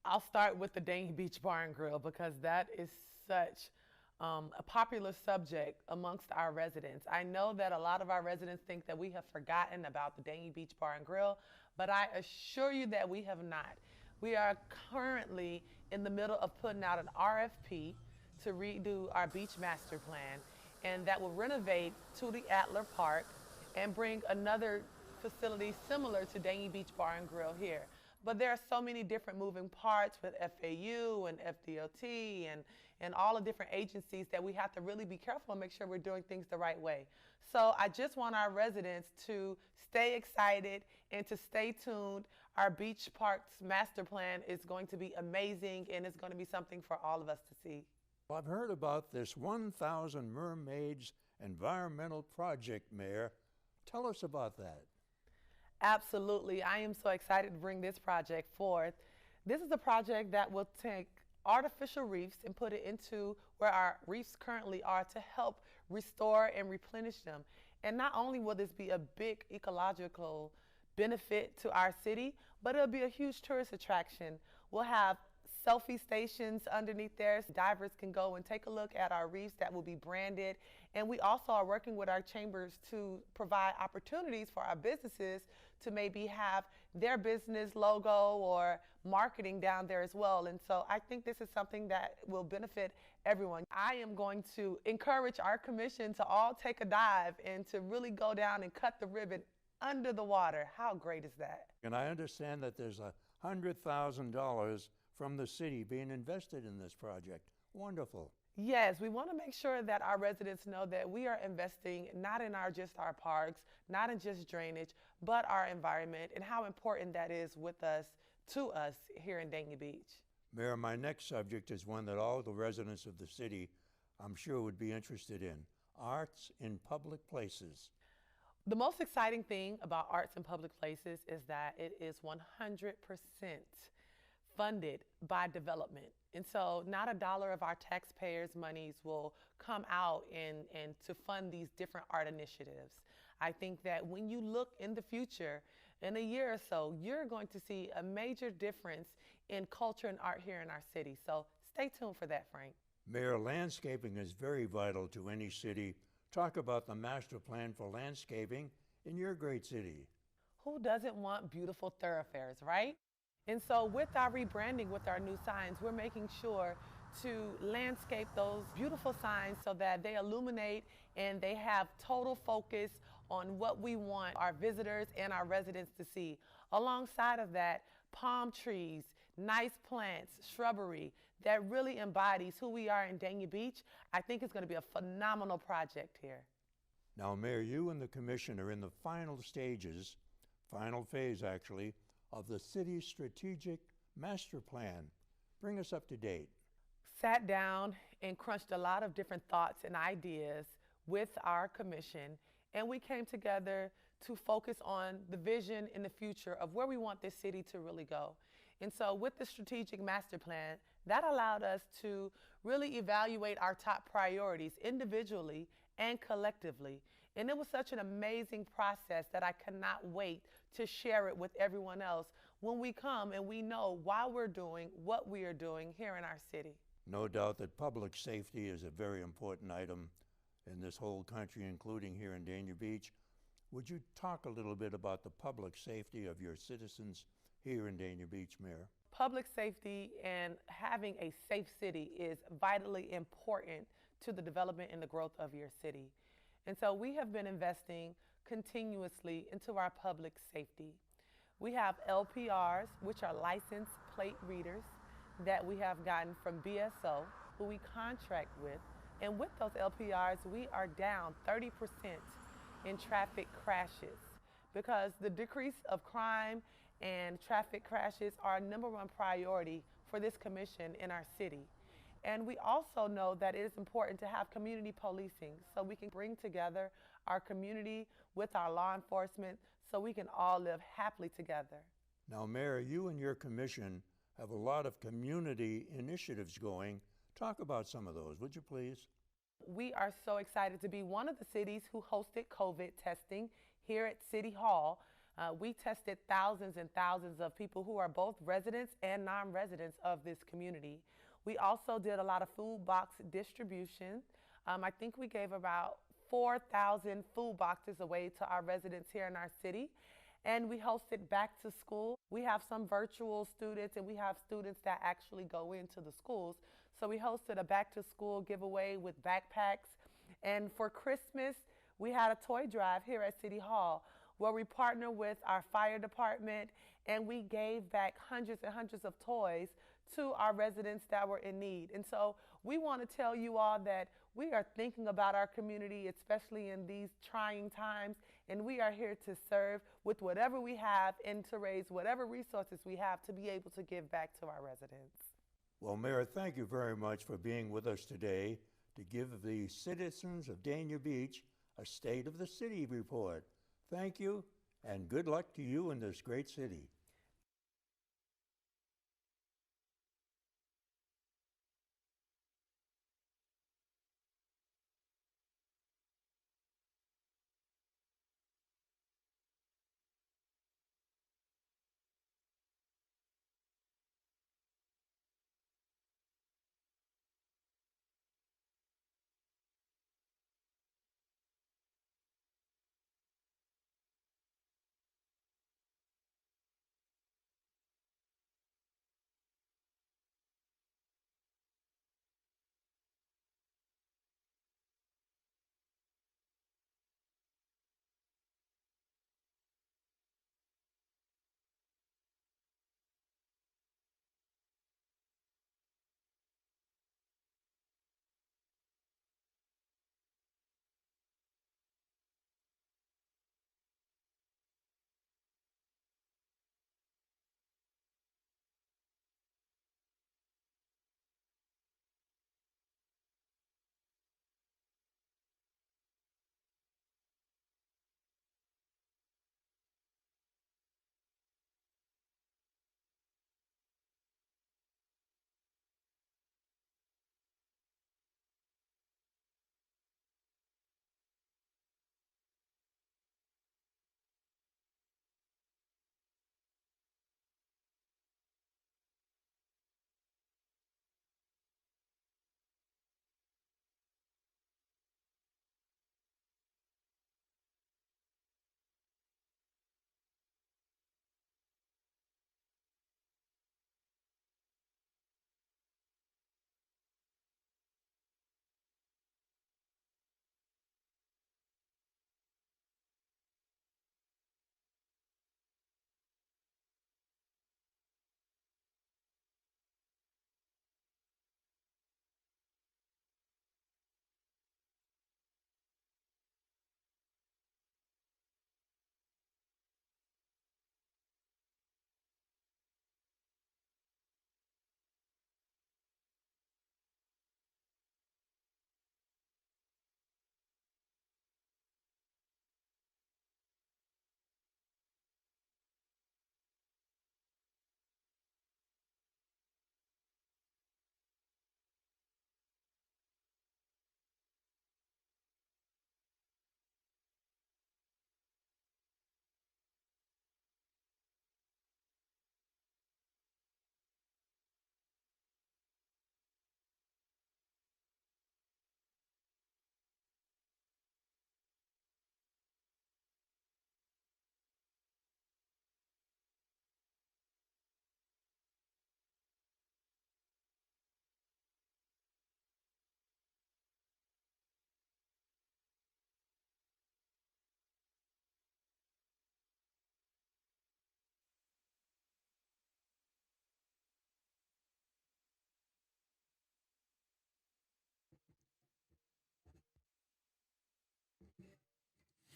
I'll start with the Dania Beach Bar and Grill because that is such a popular subject amongst our residents. I know that a lot of our residents think that we have forgotten about the Dania Beach Bar and Grill, but I assure you that we have not. We are currently in the middle of putting out an RFP to redo our beach master plan, and that will renovate Tootie Atler Park and bring another facility similar to Dania Beach Bar and Grill here. But there are so many different moving parts with FAU and FDOT and all the different agencies that we have to really be careful and make sure we're doing things the right way. So I just want our residents to stay excited and to stay tuned. Our beach parks master plan is going to be amazing, and it's going to be something for all of us to see. Well, I've heard about this 1,000 Mermaids environmental project, Mayor. Tell us about that. Absolutely. I am so excited to bring this project forth. This is a project that will take artificial reefs and put it into where our reefs currently are to help restore and replenish them. And not only will this be a big ecological benefit to our city, but it'll be a huge tourist attraction. We'll have selfie stations underneath there. Divers can go and take a look at our reefs that will be branded. And we also are working with our chambers to provide opportunities for our businesses to maybe have their business logo or marketing down there as well. And so I think this is something that will benefit everyone. I am going to encourage our commission to all take a dive and to really go down and cut the ribbon under the water. How great is that? And I understand that there's $100,000 from the city being invested in this project. Wonderful. Yes, we want to make sure that our residents know that we are investing not in just our parks, not in just drainage, but our environment and how important that is to us here in Dania Beach. Mayor, my next subject is one that all the residents of the city, I'm sure, would be interested in. Arts in public places. The most exciting thing about arts in public places is that it is 100% funded by development. And so not a dollar of our taxpayers' monies will come out and to fund these different art initiatives. I think that when you look in the future, in a year or so, you're going to see a major difference in culture and art here in our city. So stay tuned for that, Frank. Mayor, landscaping is very vital to any city. Talk about the master plan for landscaping in your great city. Who doesn't want beautiful thoroughfares, right? And so with our rebranding, with our new signs, we're making sure to landscape those beautiful signs so that they illuminate and they have total focus on what we want our visitors and our residents to see. Alongside of that, palm trees, nice plants, shrubbery that really embodies who we are in Dania Beach. I think it's going to be a phenomenal project here. Now, Mayor, you and the commission are in the final phase actually, of the city's strategic master plan. Bring us up to date. Sat down and crunched a lot of different thoughts and ideas with our commission, and we came together to focus on the vision in the future of where we want this city to really go. And so with the strategic master plan, that allowed us to really evaluate our top priorities individually and collectively. And it was such an amazing process that I cannot wait to share it with everyone else when we come and we know why we're doing what we are doing here in our city. No doubt that public safety is a very important item in this whole country, including here in Dania Beach. Would you talk a little bit about the public safety of your citizens here in Dania Beach, Mayor? Public safety and having a safe city is vitally important to the development and the growth of your city. And so we have been investing continuously into our public safety. We have LPRs, which are license plate readers, that we have gotten from BSO, who we contract with. And with those LPRs, we are down 30% in traffic crashes because the decrease of crime and traffic crashes are a #1 priority for this commission in our city. And we also know that it is important to have community policing so we can bring together our community with our law enforcement so we can all live happily together. Now, Mayor, you and your commission have a lot of community initiatives going. Talk about some of those, would you please? We are so excited to be one of the cities who hosted COVID testing here at City Hall. We tested thousands and thousands of people who are both residents and non-residents of this community. We also did a lot of food box distribution. I think we gave about 4,000 food boxes away to our residents here in our city. And we hosted back to school. We have some virtual students and we have students that actually go into the schools. So we hosted a back to school giveaway with backpacks. And for Christmas, we had a toy drive here at City Hall where we partnered with our fire department and we gave back hundreds and hundreds of toys to our residents that were in need. And so we want to tell you all that we are thinking about our community, especially in these trying times, and we are here to serve with whatever we have and to raise whatever resources we have to be able to give back to our residents. Well, Mayor, thank you very much for being with us today to give the citizens of Dania Beach a State of the City report. Thank you, and good luck to you in this great city.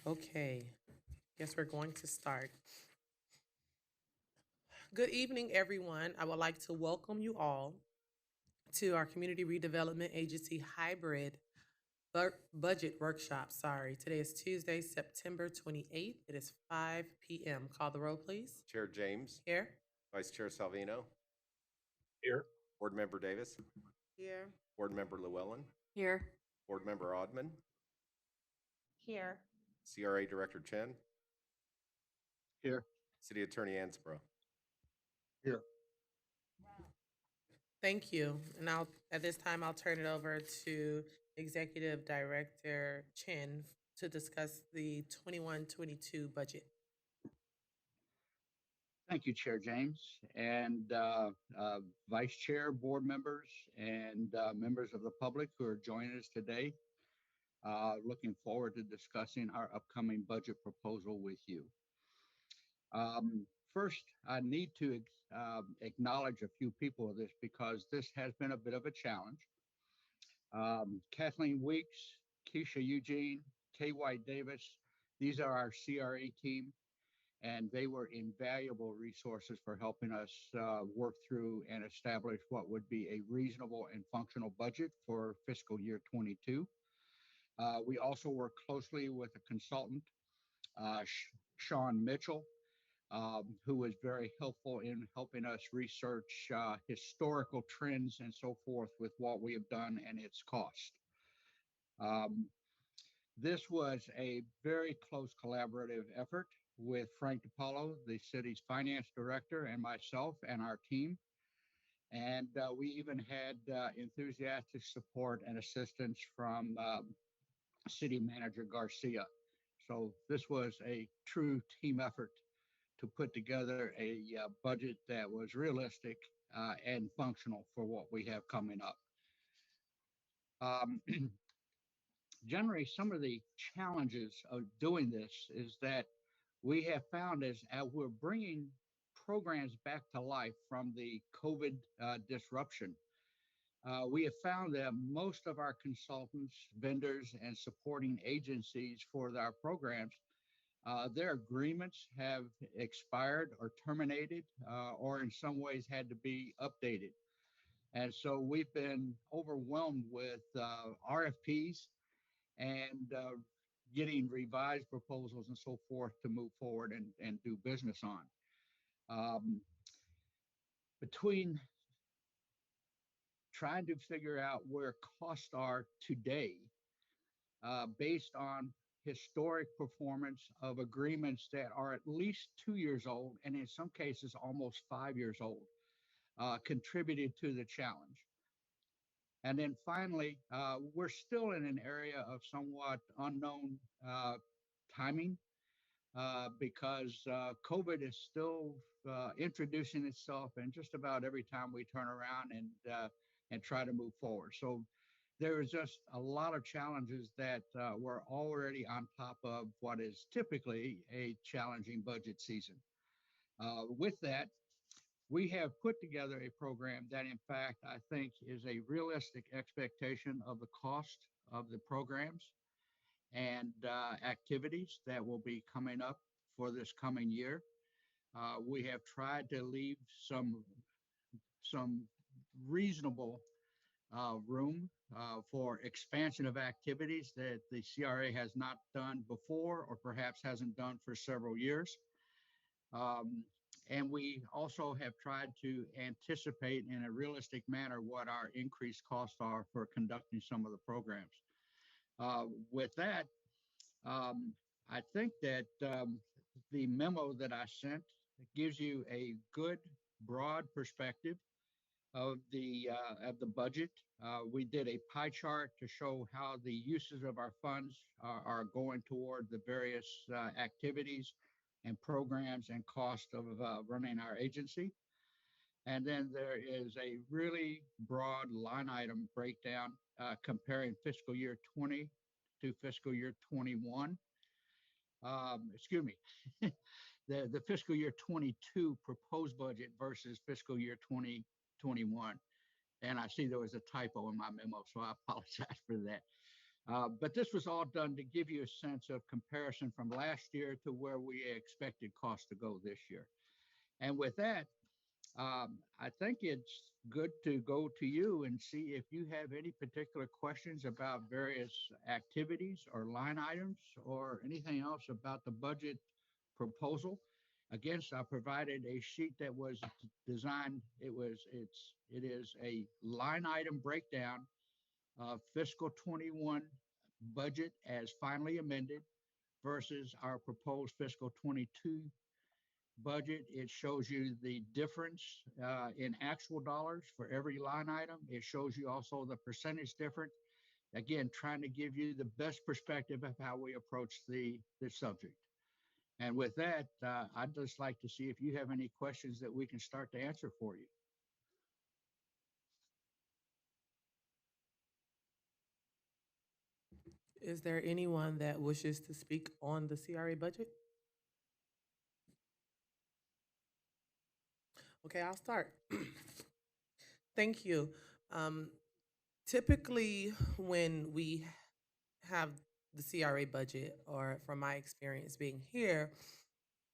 Okay, guess we're going to start. Good evening, everyone. I would like to welcome you all to our Community Redevelopment Agency hybrid budget workshop. Sorry, today is Tuesday, September 28th. It is 5 p.m. Call the roll, please. Chair James. Here. Vice Chair Salvino. Here. Board Member Davis. Here. Board Member Llewellyn. Here. Board Member Odman. Here. CRA Director Chen. Here. City Attorney Ansbro. Here. Thank you. And at this time, I'll turn it over to Executive Director Chin to discuss the 21-22 budget. Thank you, Chair James, and Vice Chair, board members, and members of the public who are joining us today. Looking forward to discussing our upcoming budget proposal with you. First, I need to acknowledge a few people of this because this has been a bit of a challenge. Kathleen Weeks, Keisha Eugene, Kay White Davis, these are our CRA team, and they were invaluable resources for helping us work through and establish what would be a reasonable and functional budget for fiscal year 22. We also work closely with a consultant, Sean Mitchell, who was very helpful in helping us research historical trends and so forth with what we have done and its cost. This was a very close collaborative effort with Frank DiPaolo, the city's finance director, and myself and our team. And we even had enthusiastic support and assistance from City Manager Garcia. So this was a true team effort to put together a budget that was realistic and functional for what we have coming up. Generally, some of the challenges of doing this is that we have found as we're bringing programs back to life from the COVID disruption, we have found that most of our consultants, vendors, and supporting agencies for our programs, their agreements have expired or terminated, or in some ways had to be updated. And so we've been overwhelmed with RFPs and getting revised proposals and so forth to move forward and do business on. Between trying to figure out where costs are today based on historic performance of agreements that are at least 2 years old and in some cases almost 5 years old, contributed to the challenge. And then finally, we're still in an area of somewhat unknown timing because COVID is still introducing itself, and just about every time we turn around and try to move forward. So there is just a lot of challenges that we're already on top of what is typically a challenging budget season. With that, we have put together a program that, in fact, I think is a realistic expectation of the cost of the programs and activities that will be coming up for this coming year. We have tried to leave some reasonable room for expansion of activities that the CRA has not done before or perhaps hasn't done for several years. And we also have tried to anticipate in a realistic manner what our increased costs are for conducting some of the programs. With that, I think that the memo that I sent gives you a good, broad perspective of the budget. We did a pie chart to show how the uses of our funds are going toward the various activities and programs and cost of running our agency. And then there is a really broad line item breakdown comparing fiscal year 20 to fiscal year 21. Excuse me, the fiscal year 22 proposed budget versus fiscal year 2021. And I see there was a typo in my memo, so I apologize for that. But this was all done to give you a sense of comparison from last year to where we expected costs to go this year. And with that, I think it's good to go to you and see if you have any particular questions about various activities or line items or anything else about the budget proposal. Again, I provided a sheet that was designed. It is a line item breakdown of fiscal 21 budget as finally amended versus our proposed fiscal 22 budget. It shows you the difference in actual dollars for every line item. It shows you also the percentage difference. Again, trying to give you the best perspective of how we approach the subject. And with that, I'd just like to see if you have any questions that we can start to answer for you. Is there anyone that wishes to speak on the CRA budget? Okay, I'll start. Thank you. Um, Typically, when we have the CRA budget, or from my experience being here,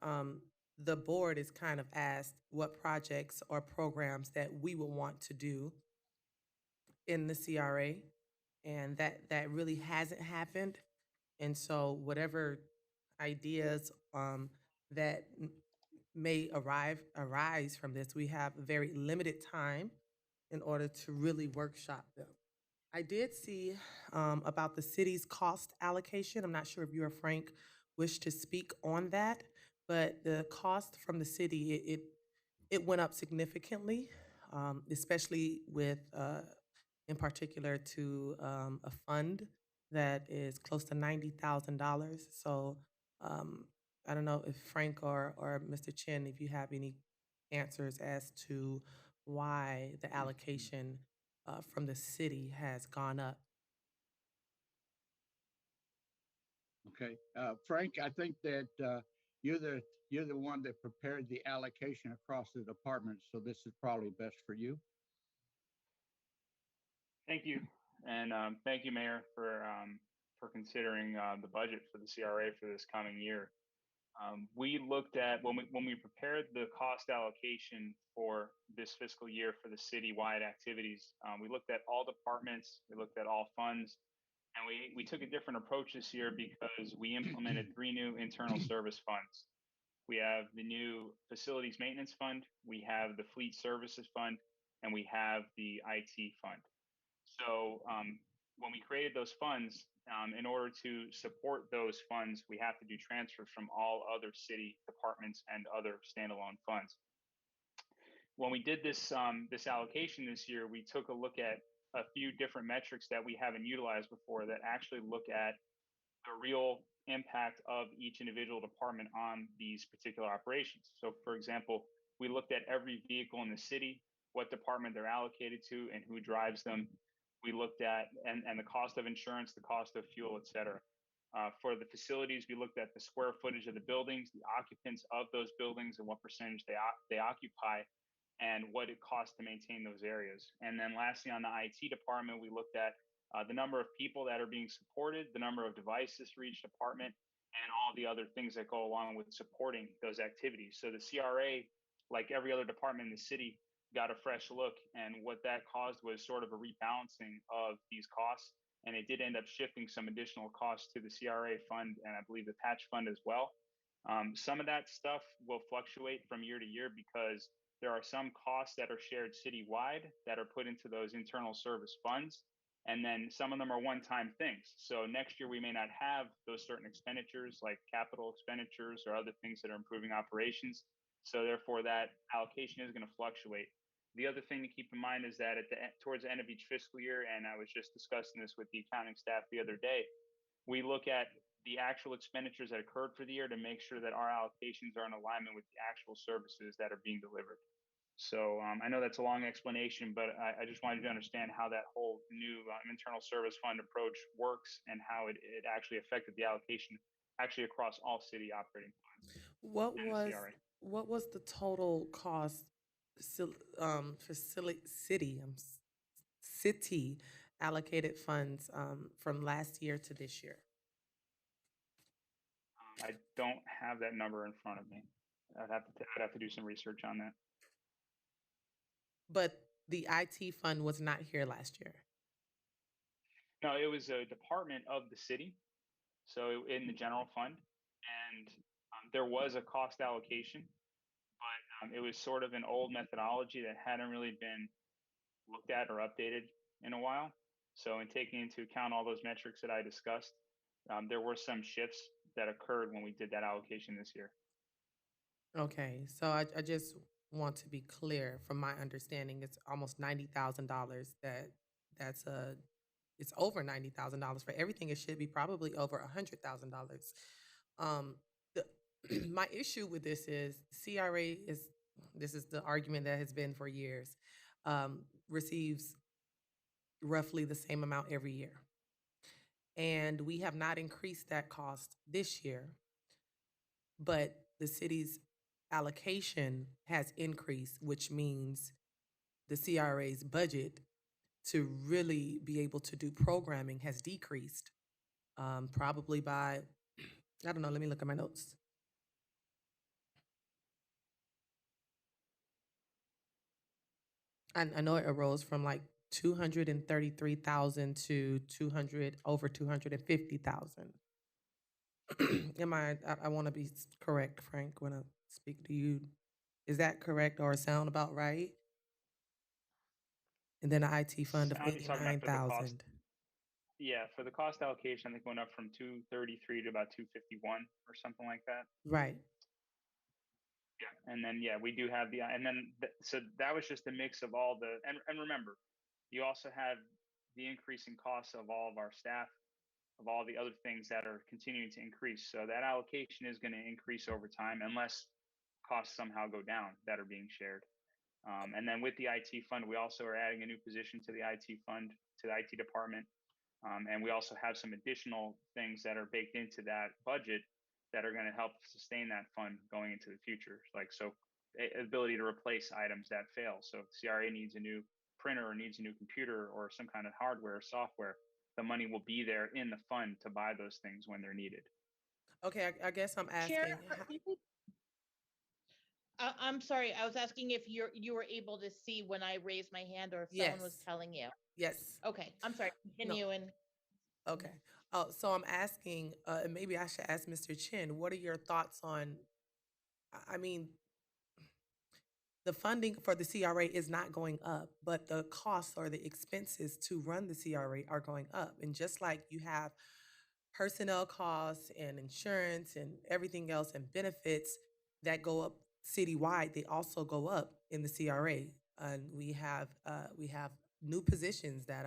um, the board is kind of asked what projects or programs that we would want to do in the CRA, and that really hasn't happened. And so, whatever ideas that may arise from this, we have very limited time in order to really workshop them. I did see about the city's cost allocation. I'm not sure if you or Frank wish to speak on that, but the cost from the city, it went up significantly, especially with in particular to a fund that is close to $90,000. So um, I don't know if Frank or Mr. Chin, if you have any answers as to why the allocation from the city has gone up. Okay, Frank, I think that you're the you're the one that prepared the allocation across the department, so this is probably best for you. Thank you, and thank you, Mayor, for considering the budget for the CRA for this coming year. We looked at when we prepared the cost allocation for this fiscal year for the citywide activities. We looked at all departments, we looked at all funds, and we took a different approach this year because we implemented three new internal service funds. We have the new facilities maintenance fund, we have the fleet services fund, and we have the IT fund. So when we created those funds, in order to support those funds, we have to do transfers from all other city departments and other standalone funds. When we did this allocation this year, we took a look at a few different metrics that we haven't utilized before that actually look at the real impact of each individual department on these particular operations. So, for example, we looked at every vehicle in the city, what department they're allocated to, and who drives them. We looked at and the cost of insurance, the cost of fuel, et cetera. For the facilities, we looked at the square footage of the buildings, the occupants of those buildings, and what percentage they occupy, and what it costs to maintain those areas. And then lastly, on the IT department, we looked at the number of people that are being supported, the number of devices for each department, and all the other things that go along with supporting those activities. So the CRA, like every other department in the city, got a fresh look. And what that caused was sort of a rebalancing of these costs. And it did end up shifting some additional costs to the CRA fund and I believe the patch fund as well. Some of that stuff will fluctuate from year to year because there are some costs that are shared citywide that are put into those internal service funds. And then some of them are one time things. So next year, we may not have those certain expenditures like capital expenditures or other things that are improving operations. So therefore, that allocation is going to fluctuate. The other thing to keep in mind is that towards the end of each fiscal year, and I was just discussing this with the accounting staff the other day, we look at the actual expenditures that occurred for the year to make sure that our allocations are in alignment with the actual services that are being delivered. So I know that's a long explanation, but I just wanted you to understand how that whole new internal service fund approach works and how it actually affected the allocation actually across all city operating funds What and the was CRA. what was the total cost facility city allocated funds from last year to this year? I don't have that number in front of me. I'd have to do some research on that. But the IT fund was not here last year. No, it was a department of the city, so in the general fund, and there was a cost allocation, but it was sort of an old methodology that hadn't really been looked at or updated in a while. So, in taking into account all those metrics that I discussed, there were some shifts that occurred when we did that allocation this year. Okay, so I just want to be clear from my understanding, it's almost $90,000 that's a it's over $90,000 for everything. It should be probably over $100,000. Um, the my issue with this is CRA is this is the argument that has been for years. Receives roughly the same amount every year, and we have not increased that cost this year, but the city's allocation has increased, which means the CRA's budget to really be able to do programming has decreased, probably by, I don't know, let me look at my notes. I know it arose from like 233,000 to 200, over 250,000. Am I want to be correct, Frank, when I speak to you. Is that correct or sound about right? And then the IT fund of You're talking about for the cost. 89,000. Yeah, for the cost allocation, I think going up from 233 to about 251 or something like that. Right. Yeah, and then yeah, we do have the and then so that was just a mix of all the and remember, you also have the increasing costs of all of our staff, of all the other things that are continuing to increase. So that allocation is going to increase over time unless costs somehow go down that are being shared. And then with the IT fund, we also are adding a new position to the IT fund, to the IT department. And we also have some additional things that are baked into that budget that are going to help sustain that fund going into the future. Like, so ability to replace items that fail. So if CRA needs a new printer or needs a new computer or some kind of hardware or software, the money will be there in the fund to buy those things when they're needed. Okay, I guess I'm Chair, asking. I'm sorry. I was asking if you were able to see when I raised my hand or if someone was Yes. telling you. Yes. Okay, I'm sorry. No. Continue and Okay. Oh, so I'm asking, and maybe I should ask Mr. Chin, what are your thoughts on, I mean, the funding for the CRA is not going up, but the costs or the expenses to run the CRA are going up. And just like you have personnel costs and insurance and everything else and benefits that go up citywide, they also go up in the CRA. And we have new positions that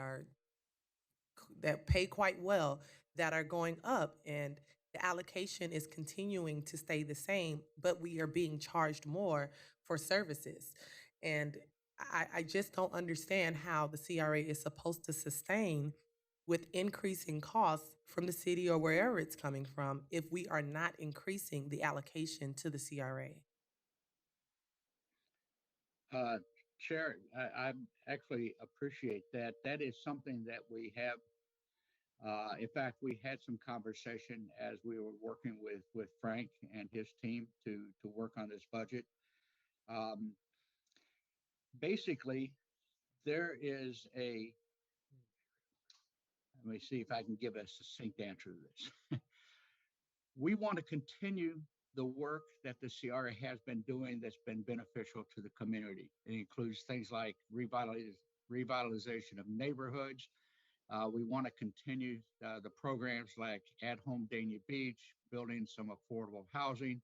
pay quite well that are going up, and the allocation is continuing to stay the same, but we are being charged more for services. And I just don't understand how the CRA is supposed to sustain with increasing costs from the city or wherever it's coming from if we are not increasing the allocation to the CRA. Uh, Chair, I actually appreciate that. That is something that we have. In fact, we had some conversation as we were working with Frank and his team to work on this budget. Um, Basically, there is a. Let me see if I can give a succinct answer to this. We want to continue the work that the CRA has been doing that's been beneficial to the community. It includes things like revitalization of neighborhoods. We want to continue the programs like At Home Dania Beach, building some affordable housing,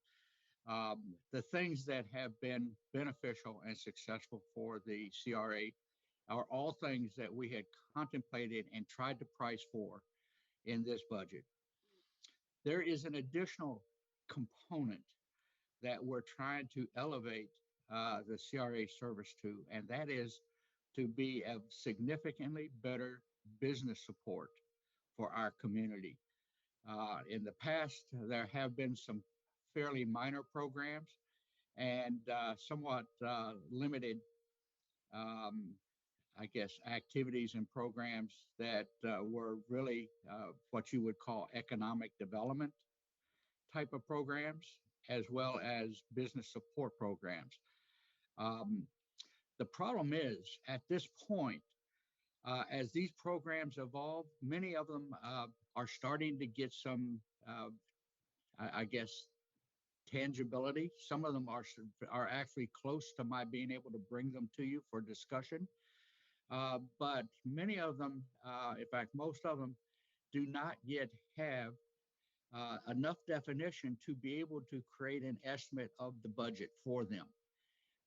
the things that have been beneficial and successful for the CRA are all things that we had contemplated and tried to price for in this budget. There is an additional component that we're trying to elevate the CRA service to, and that is to be a significantly better business support for our community. In the past, there have been some fairly minor programs and somewhat limited, um, I guess, activities and programs that were really what you would call economic development type of programs, as well as business support programs. Um, the problem is, at this point, as these programs evolve, many of them are starting to get some, I guess, tangibility. Some of them are actually close to my being able to bring them to you for discussion. But many of them, in fact, most of them, do not yet have enough definition to be able to create an estimate of the budget for them.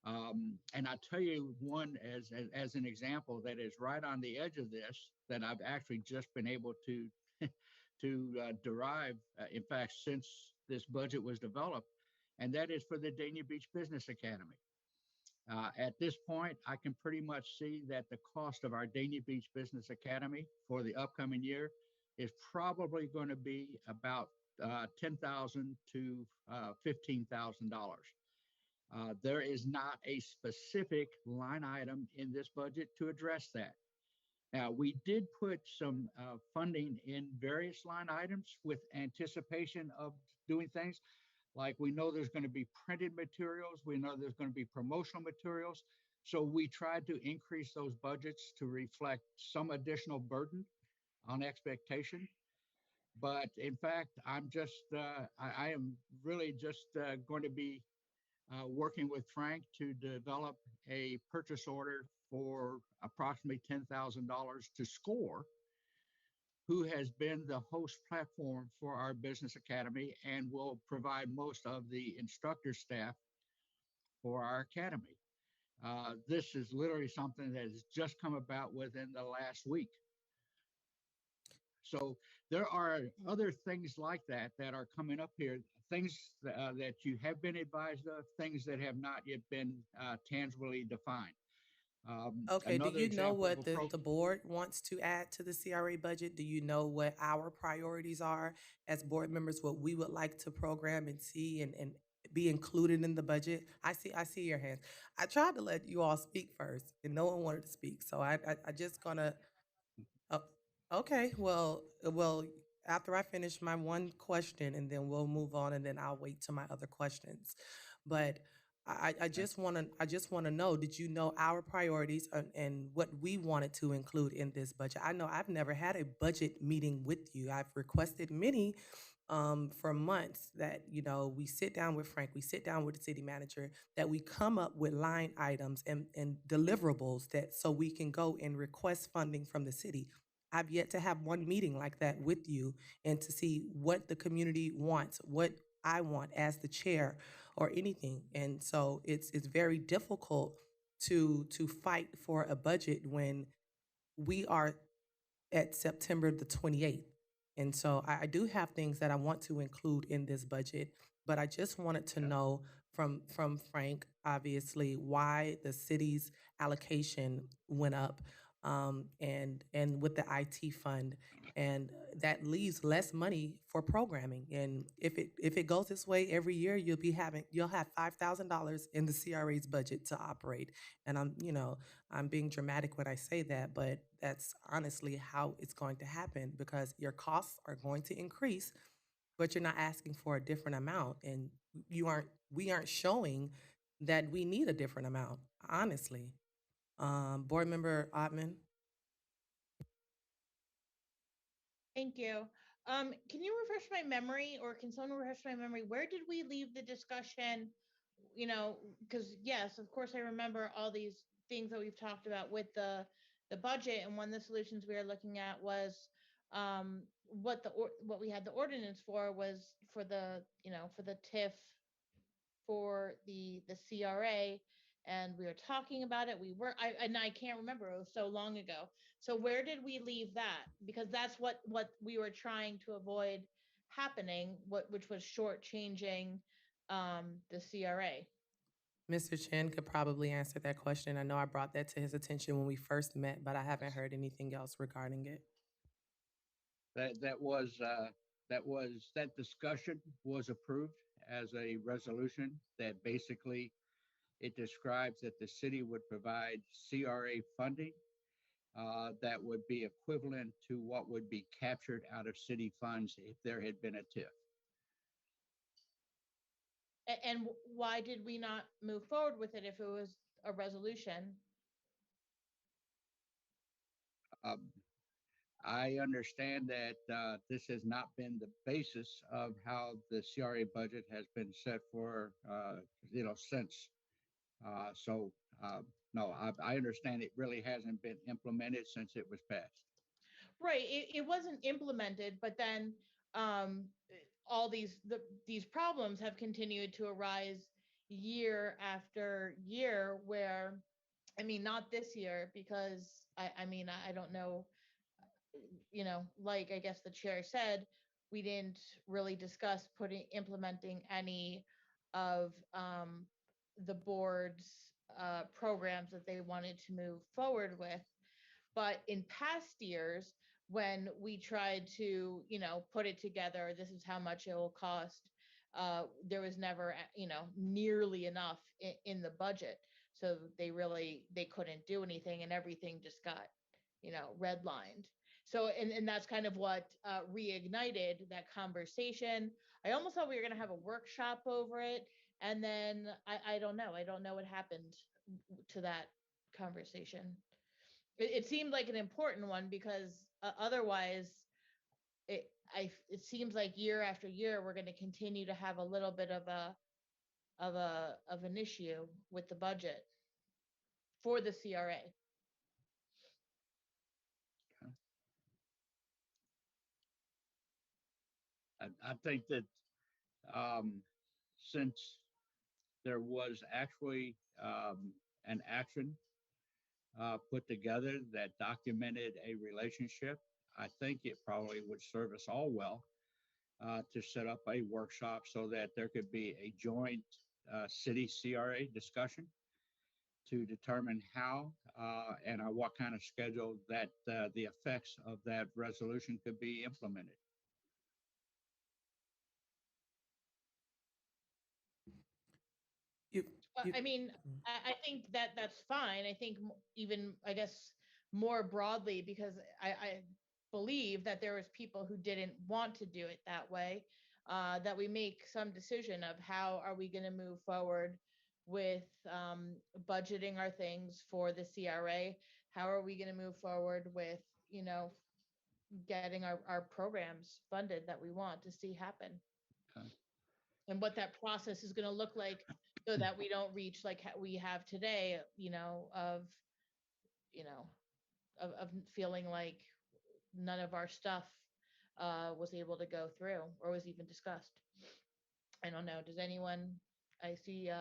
And I tell you one as an example that is right on the edge of this that I've actually just been able to derive, in fact, since this budget was developed, and that is for the Dania Beach Business Academy. At this point, I can pretty much see that the cost of our Dania Beach Business Academy for the upcoming year is probably going to be about $10,000 to $15,000. There is not a specific line item in this budget to address that. Now, we did put some funding in various line items with anticipation of doing things. Like we know there's going to be printed materials, we know there's going to be promotional materials. So we tried to increase those budgets to reflect some additional burden on expectation. But in fact, I am really just going to be working with Frank to develop a purchase order for approximately $10,000 to SCORE, who has been the host platform for our business academy and will provide most of the instructor staff for our academy. This is literally something that has just come about within the last week. So there are other things like that that are coming up here, things that you have been advised of, things that have not yet been tangibly defined. Okay, do Another you know example of what the board wants to add to the CRA budget? Do you know what our priorities are as board members, what we would like to program and see and be included in the budget? I see your hands. I tried to let you all speak first and no one wanted to speak. So I just gonna, oh, okay, well, after I finish my one question and then we'll move on and then I'll wait to my other questions. But I just want to know, did you know our priorities and what we wanted to include in this budget? I know I've never had a budget meeting with you. I've requested many for months that, you know, we sit down with Frank, we sit down with the city manager, that we come up with line items and deliverables that so we can go and request funding from the city. I've yet to have one meeting like that with you and to see what the community wants, what I want as the chair or anything. And so it's very difficult to fight for a budget when we are at September the 28th. And so I do have things that I want to include in this budget, but I just wanted to know from Frank, obviously, why the city's allocation went up, and with the IT fund, and that leaves less money for programming. And if it goes this way every year, you'll have $5,000 in the CRA's budget to operate. And I'm being dramatic when I say that, but that's honestly how it's going to happen because your costs are going to increase, but you're not asking for a different amount, and we aren't showing that we need a different amount, honestly. Board Member Ottman. Thank you. Can you refresh my memory, or can someone refresh my memory? Where did we leave the discussion? Because yes, of course, I remember all these things that we've talked about with the budget, and one of the solutions we were looking at was what we had the ordinance for was for the TIF for the CRA, and we were talking about it. I can't remember. It was so long ago. So where did we leave that? Because that's what we were trying to avoid happening. Which was shortchanging the CRA. Mr. Chen could probably answer that question. I know I brought that to his attention when we first met, but I haven't heard anything else regarding it. That discussion was approved as a resolution that basically it describes that the city would provide CRA funding that would be equivalent to what would be captured out of city funds if there had been a TIF. And why did we not move forward with it if it was a resolution? Um, I understand that this has not been the basis of how the CRA budget has been set for, since. So, no, I understand it really hasn't been implemented since it was passed. Right. It wasn't implemented, but then all these problems have continued to arise year after year. Where, I mean, not this year, because I mean, I don't know, like I guess the chair said, we didn't really discuss implementing any of the board's programs that they wanted to move forward with. But in past years, when we tried to, put it together, this is how much it will cost. There was never, nearly enough in the budget. So they couldn't do anything, and everything just got, redlined. So, and that's kind of what reignited that conversation. I almost thought we were going to have a workshop over it. And then I don't know. I don't know what happened to that conversation. It seemed like an important one, because otherwise it seems like year after year we're going to continue to have a little bit of an issue with the budget for the CRA. I think that since there was actually an action put together that documented a relationship, I think it probably would serve us all well to set up a workshop so that there could be a joint city CRA discussion to determine how and on what kind of schedule that the effects of that resolution could be implemented. You, I mean, I think that that's fine. I think even, I guess, more broadly, because I believe that there was people who didn't want to do it that way, that we make some decision of how are we going to move forward with budgeting our things for the CRA. How are we going to move forward with, getting our programs funded that we want to see happen. Okay. And what that process is going to look like, so that we don't reach like we have today, you know, of feeling like none of our stuff was able to go through or was even discussed. I don't know. Does anyone? I see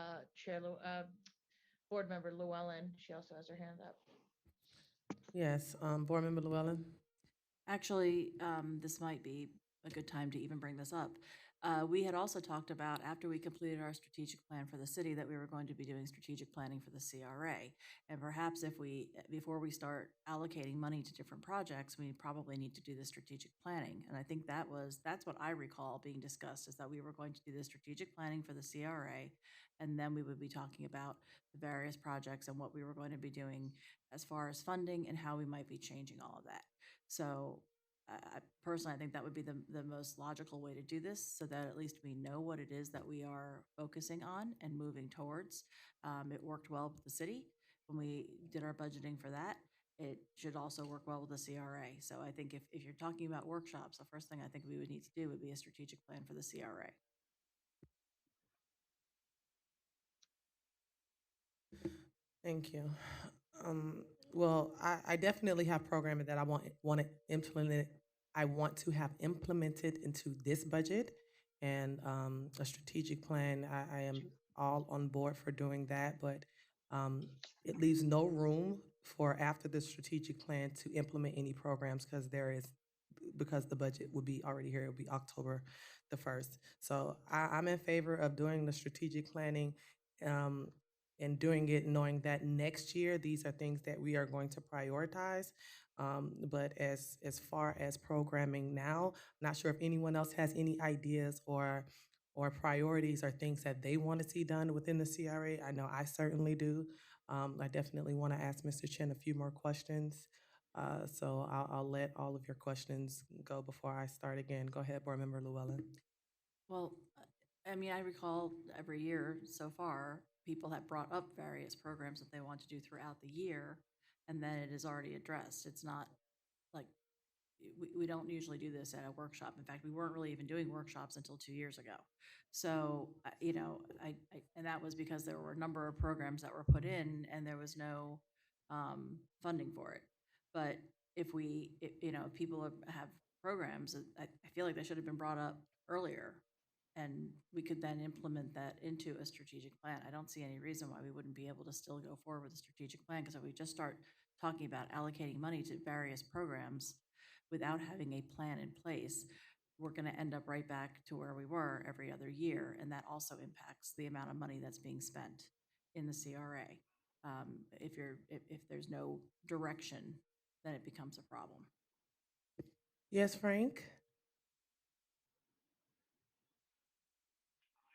Board Member Llewellyn. She also has her hand up. yes, Board Member Llewellyn. Actually, this might be a good time to even bring this up. We had also talked about, after we completed our strategic plan for the city, that we were going to be doing strategic planning for the CRA. And perhaps before we start allocating money to different projects, we probably need to do the strategic planning. And I think that's what I recall being discussed, is that we were going to do the strategic planning for the CRA, and then we would be talking about the various projects and what we were going to be doing as far as funding and how we might be changing all of that. So personally, I think that would be the most logical way to do this, so that at least we know what it is that we are focusing on and moving towards. It worked well with the city when we did our budgeting for that. It should also work well with the CRA. So I think if you're talking about workshops, the first thing I think we would need to do would be a strategic plan for the CRA. Thank you. Well, I definitely have programming that I want to implement. I want to have implemented into this budget, and a strategic plan. I am all on board for doing that, but um, it leaves no room for after the strategic plan to implement any programs, because the budget would be already here. It would be October the 1st. So I'm in favor of doing the strategic planning. Um, and doing it knowing that next year these are things that we are going to prioritize. But as far as programming now, I'm not sure if anyone else has any ideas or priorities or things that they want to see done within the CRA. I know I certainly do. I definitely want to ask Mr. Chen a few more questions. So I'll let all of your questions go before I start again. Go ahead, Board Member Llewellyn. Well, I mean, I recall every year so far, people have brought up various programs that they want to do throughout the year, and then it is already addressed. It's not like we don't usually do this at a workshop. In fact, we weren't really even doing workshops until 2 years ago. So, and that was because there were a number of programs that were put in and there was no funding for it. But if people have programs, I feel like they should have been brought up earlier. And we could then implement that into a strategic plan. I don't see any reason why we wouldn't be able to still go forward with a strategic plan, because if we just start talking about allocating money to various programs without having a plan in place, we're going to end up right back to where we were every other year. And that also impacts the amount of money that's being spent in the CRA. If there's no direction, then it becomes a problem. Yes, Frank?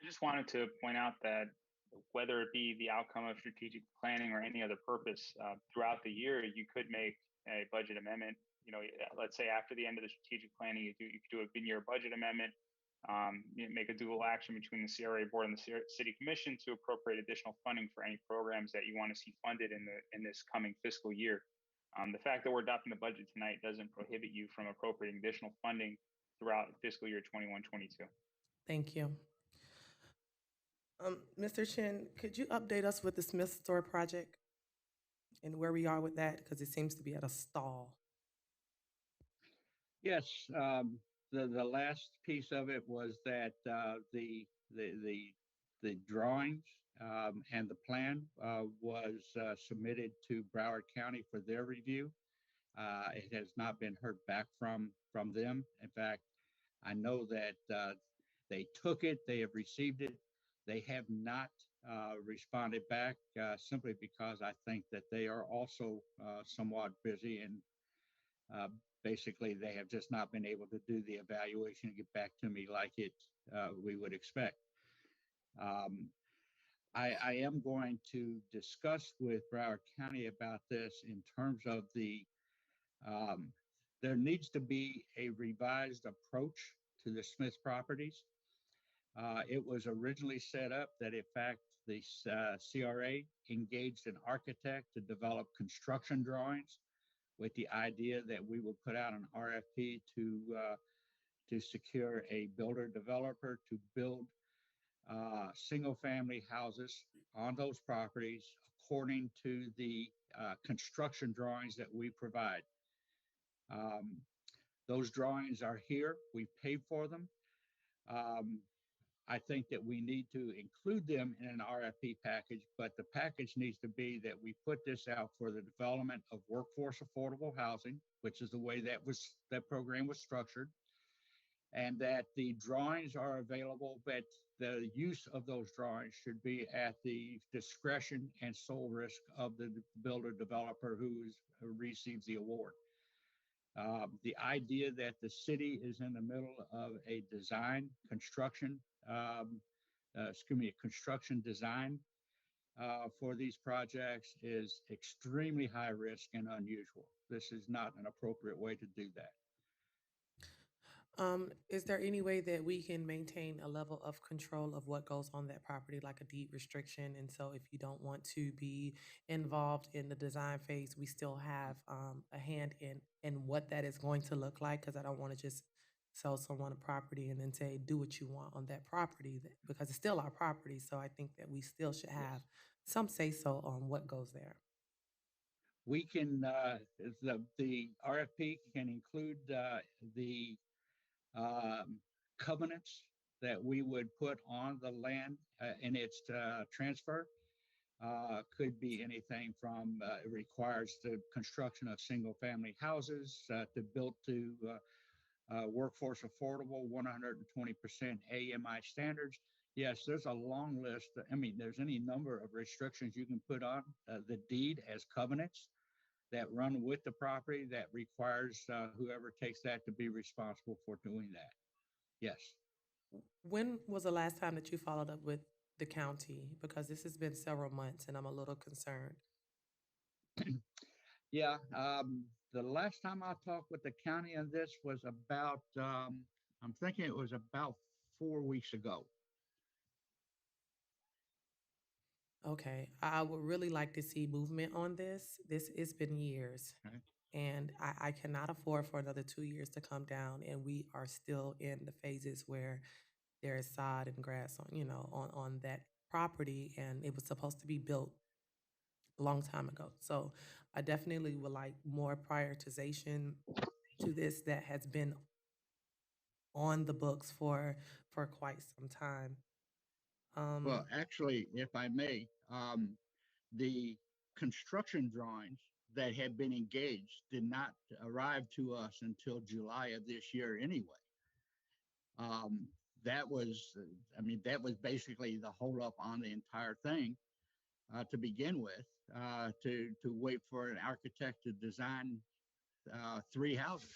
I just wanted to point out that whether it be the outcome of strategic planning or any other purpose, throughout the year, you could make a budget amendment. You know, let's say after the end of the strategic planning, you could do a mid-year budget amendment, make a dual action between the CRA board and the city commission to appropriate additional funding for any programs that you want to see funded in this coming fiscal year. The fact that we're adopting the budget tonight doesn't prohibit you from appropriating additional funding throughout fiscal year 21-22. Thank you. Mr. Chin, could you update us with the Smith Store project and where we are with that? Because it seems to be at a stall. Yes, the last piece of it was that the drawings and the plan was submitted to Broward County for their review. It has not been heard back from them. In fact, I know that they took it, they have received it. They have not responded back simply because I think that they are also somewhat busy, and basically they have just not been able to do the evaluation and get back to me like we would expect. I am going to discuss with Broward County about this in terms of there needs to be a revised approach to the Smith properties. It was originally set up that, in fact, the CRA engaged an architect to develop construction drawings with the idea that we would put out an RFP to secure a builder developer to build single family houses on those properties according to the construction drawings that we provide. Those drawings are here. We paid for them. I think that we need to include them in an RFP package, but the package needs to be that we put this out for the development of workforce affordable housing, which is the way that program was structured, and that the drawings are available, but the use of those drawings should be at the discretion and sole risk of the builder developer who receives the award. The idea that the city is in the middle of a construction design for these projects is extremely high risk and unusual. This is not an appropriate way to do that. Is there any way that we can maintain a level of control of what goes on that property, like a deed restriction? And so if you don't want to be involved in the design phase, we still have a hand in what that is going to look like? Because I don't want to just sell someone a property and then say, do what you want on that property, because it's still our property. So I think that we still should have some say so on what goes there. We can, the RFP can include the covenants that we would put on the land in its transfer. Could be anything from it requires the construction of single family houses to built to workforce affordable 120% AMI standards. Yes, there's a long list. I mean, there's any number of restrictions you can put on the deed as covenants that run with the property that requires whoever takes that to be responsible for doing that. Yes. When was the last time that you followed up with the county? Because this has been several months and I'm a little concerned. Yeah. The last time I talked with the county on this was about, I'm thinking it was about 4 weeks ago. Okay, I would really like to see movement on this. It's been years. Okay. And I cannot afford for another 2 years to come down, and we are still in the phases where there is sod and grass on that property, and it was supposed to be built a long time ago. So I definitely would like more prioritization to this that has been on the books for quite some time. Well, actually, if I may, the construction drawings that had been engaged did not arrive to us until July of this year anyway. Um, that was, I mean, that was basically the holdup on the entire thing to begin with, to wait for an architect to design three houses.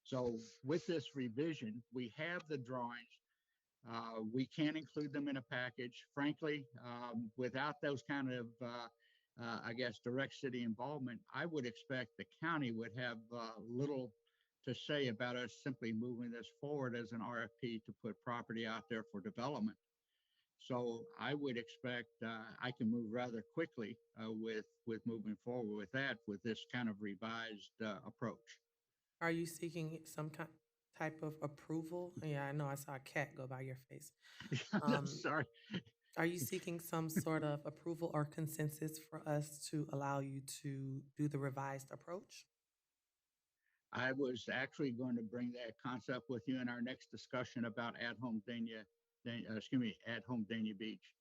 So with this revision, we have the drawings. We can include them in a package. Frankly, without those kind of, I guess, direct city involvement, I would expect the county would have little to say about us simply moving this forward as an RFP to put property out there for development. So I would expect I can move rather quickly with moving forward with that with this kind of revised approach. Are you seeking some type of approval? Yeah, I know I saw a cat go by your face. I'm Um, sorry. are you seeking some sort of approval or consensus for us to allow you to do the revised approach? I was actually going to bring that concept with you in our next discussion about at-home at-home Dania Beach.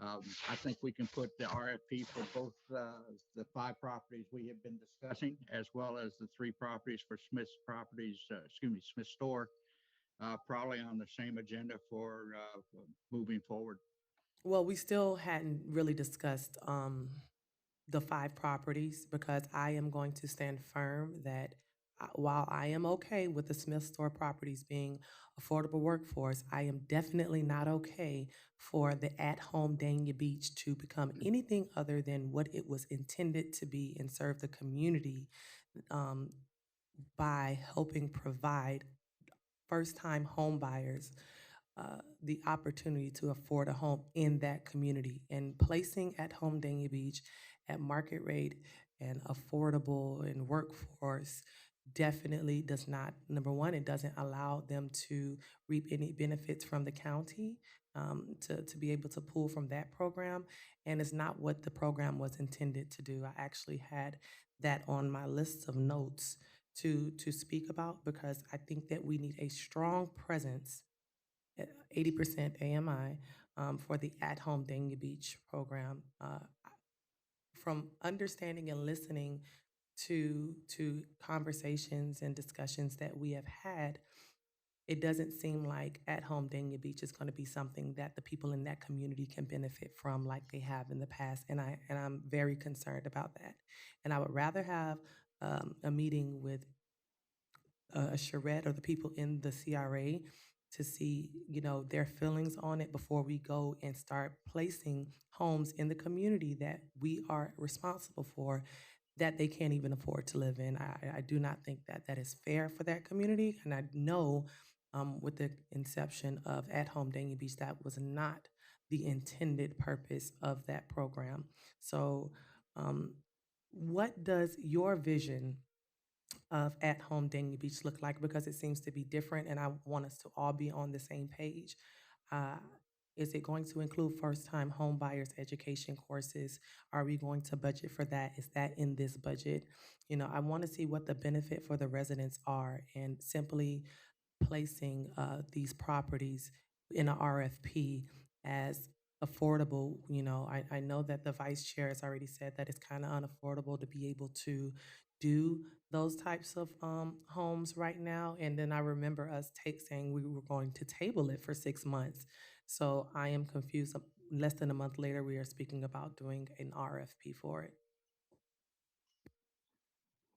I think we can put the RFP for both the five properties we have been discussing, as well as the three properties for Smith's properties, Smith Store, probably on the same agenda for moving forward. Well, we still hadn't really discussed the five properties because I am going to stand firm that while I am okay with the Smith Store properties being affordable workforce, I am definitely not okay for the at-home Dania Beach to become anything other than what it was intended to be and serve the community um, by helping provide first-time home buyers the opportunity to afford a home in that community, and placing at home Dania Beach at market rate and affordable and workforce definitely does not, number one, it doesn't allow them to reap any benefits from the county, to be able to pull from that program. And it's not what the program was intended to do. I actually had that on my list of notes to speak about because I think that we need a strong presence at 80% AMI for the at home Dania Beach program. From understanding and listening to conversations and discussions that we have had, it doesn't seem like at home Dania Beach is going to be something that the people in that community can benefit from like they have in the past. And I'm very concerned about that. And I would rather have a meeting with a charrette or the people in the CRA to see, their feelings on it before we go and start placing homes in the community that we are responsible for that they can't even afford to live in. I do not think that that is fair for that community. And I know with the inception of At Home Dania Beach, that was not the intended purpose of that program. So, what does your vision of At Home Dania Beach look like? Because it seems to be different, and I want us to all be on the same page. Uh, is it going to include first-time home buyers education courses? Are we going to budget for that? Is that in this budget? I want to see what the benefit for the residents are, and simply placing these properties in a RFP as affordable. I know that the vice chair has already said that it's kind of unaffordable to be able to do those types of homes right now. And then I remember us saying we were going to table it for 6 months. So I am confused. Less than a month later, we are speaking about doing an RFP for it.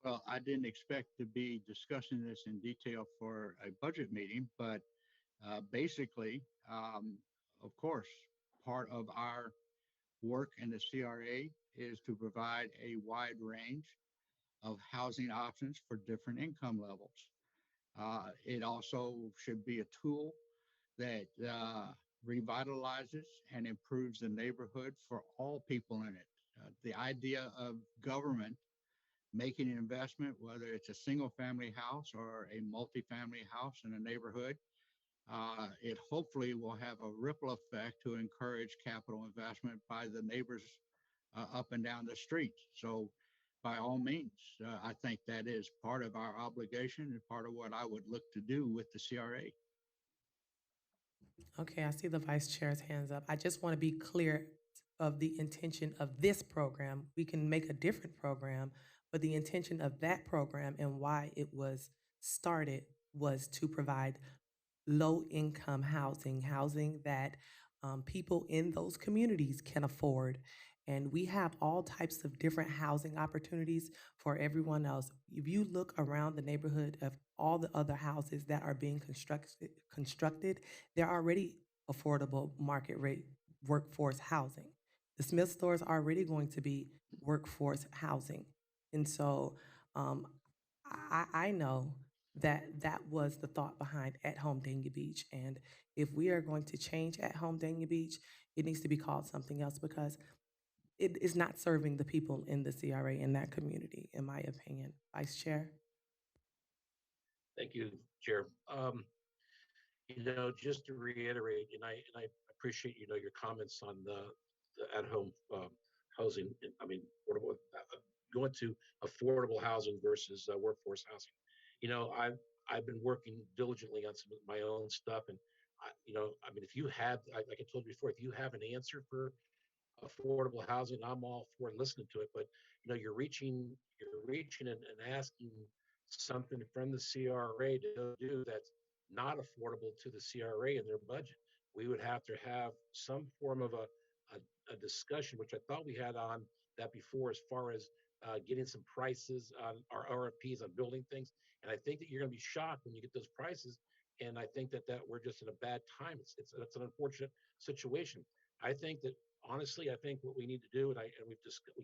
Well, I didn't expect to be discussing this in detail for a budget meeting, but basically, of course, part of our work in the CRA is to provide a wide range of housing options for different income levels. It also should be a tool that revitalizes and improves the neighborhood for all people in it. The idea of government making an investment, whether it's a single family house or a multifamily house in a neighborhood, it hopefully will have a ripple effect to encourage capital investment by the neighbors up and down the street. So by all means, I think that is part of our obligation and part of what I would look to do with the CRA. Okay, I see the vice chair's hands up. I just want to be clear of the intention of this program. We can make a different program, but the intention of that program and why it was started was to provide low-income housing, housing that people in those communities can afford. And we have all types of different housing opportunities for everyone else. If you look around the neighborhood of all the other houses that are being constructed, they're already affordable market rate workforce housing. The Smith store is already going to be workforce housing. And so um, I know that that was the thought behind At Home Dania Beach. And if we are going to change At Home Dania Beach, it needs to be called something else because it is not serving the people in the CRA in that community, in my opinion. Vice Chair? Thank you, Chair. Just to reiterate, and I appreciate your comments on the at-home housing. I mean, going to affordable housing versus workforce housing. I've been working diligently on some of my own stuff, and I mean, if you have, like I told you before, if you have an answer for affordable housing, I'm all for listening to it. But you're reaching and asking something from the CRA to do that's not affordable to the CRA in their budget. We would have to have some form of a discussion, which I thought we had on that before, as far as getting some prices on our RFPs on building things. And I think that you're going to be shocked when you get those prices. And I think that we're just in a bad time. It's an unfortunate situation. I think that honestly, I think what we need to do, and we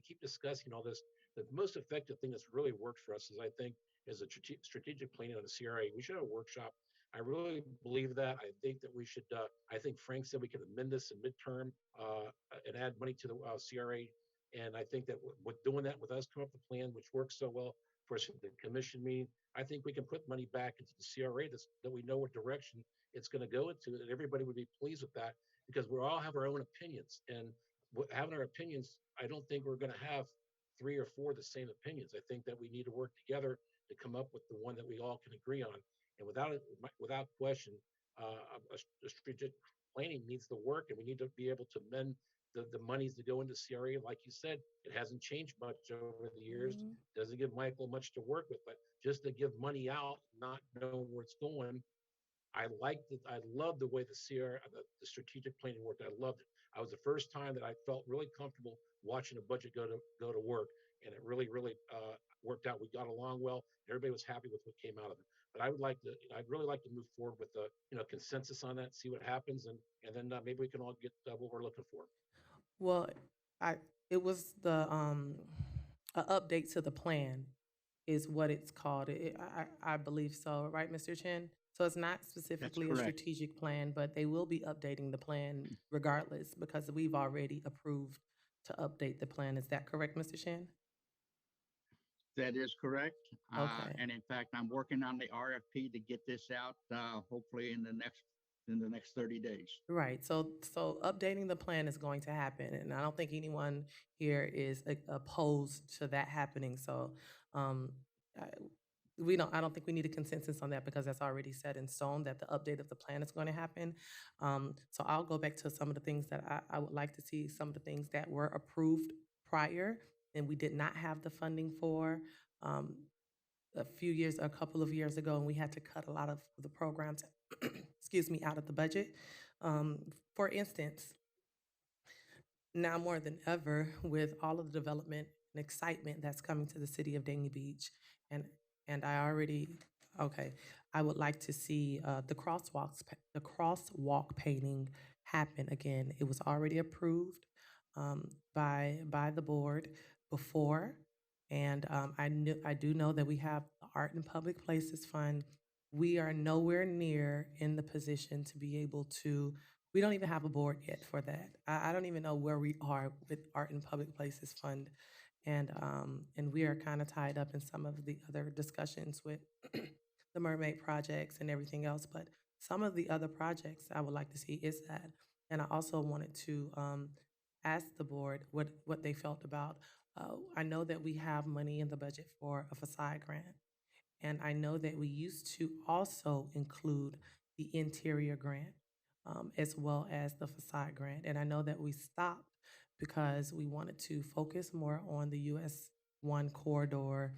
keep discussing all this, the most effective thing that's really worked for us is, I think, is a strategic planning on the CRA. We should have a workshop. I really believe that. I think that we should. I think Frank said we could amend this in midterm and add money to the CRA. And I think that with doing that, with us coming up with a plan, which works so well for us at the commission meeting, I think we can put money back into the CRA that we know what direction it's going to go into, and everybody would be pleased with that, because we all have our own opinions. And having our opinions, I don't think we're going to have 3 or 4 the same opinions. I think that we need to work together to come up with the one that we all can agree on. And without question, a strategic planning needs to work, and we need to be able to amend the monies that go into CRA. Like you said, it hasn't changed much over the years. Doesn't give Michael much to work with, but just to give money out, not knowing where it's going, I love the way the strategic planning worked. I loved it. I was the first time that I felt really comfortable watching a budget go to work, and it really, really worked out. We got along well. Everybody was happy with what came out of it. But I'd really like to move forward with a consensus on that, see what happens, and then maybe we can all get what we're looking for. Well, I it was the a update to the plan is what it's called. I believe so, right, Mr. Chen? So it's not specifically a correct. strategic plan, but they will be updating the plan regardless because we've already approved to update the plan. Is that correct, Mr. Chen? That is correct. Okay. And in fact, I'm working on the RFP to get this out, hopefully in the next 30 days. Right. So updating the plan is going to happen, and I don't think anyone here is opposed to that happening. So, um, I, I don't think we need a consensus on that because that's already set in stone that the update of the plan is going to happen. So I'll go back to some of the things that I would like to see, some of the things that were approved prior and we did not have the funding for. Um, a couple of years ago, and we had to cut a lot of the programs, excuse me, out of the budget. Um, for instance, now more than ever, with all of the development and excitement that's coming to the city of Dania Beach, and okay, I would like to see the crosswalk painting happen again. It was already approved by the board before, and I do know that we have the Art and Public Places Fund. We are nowhere near in the position to be able to. We don't even have a board yet for that. I don't even know where we are with Art and Public Places Fund, and we are kind of tied up in some of the other discussions with the Mermaid projects and everything else. But some of the other projects I would like to see is that, and I also wanted to ask the board what they felt about I know that we have money in the budget for a facade grant. And I know that we used to also include the interior grant as well as the facade grant. And I know that we stopped because we wanted to focus more on the US 1 corridor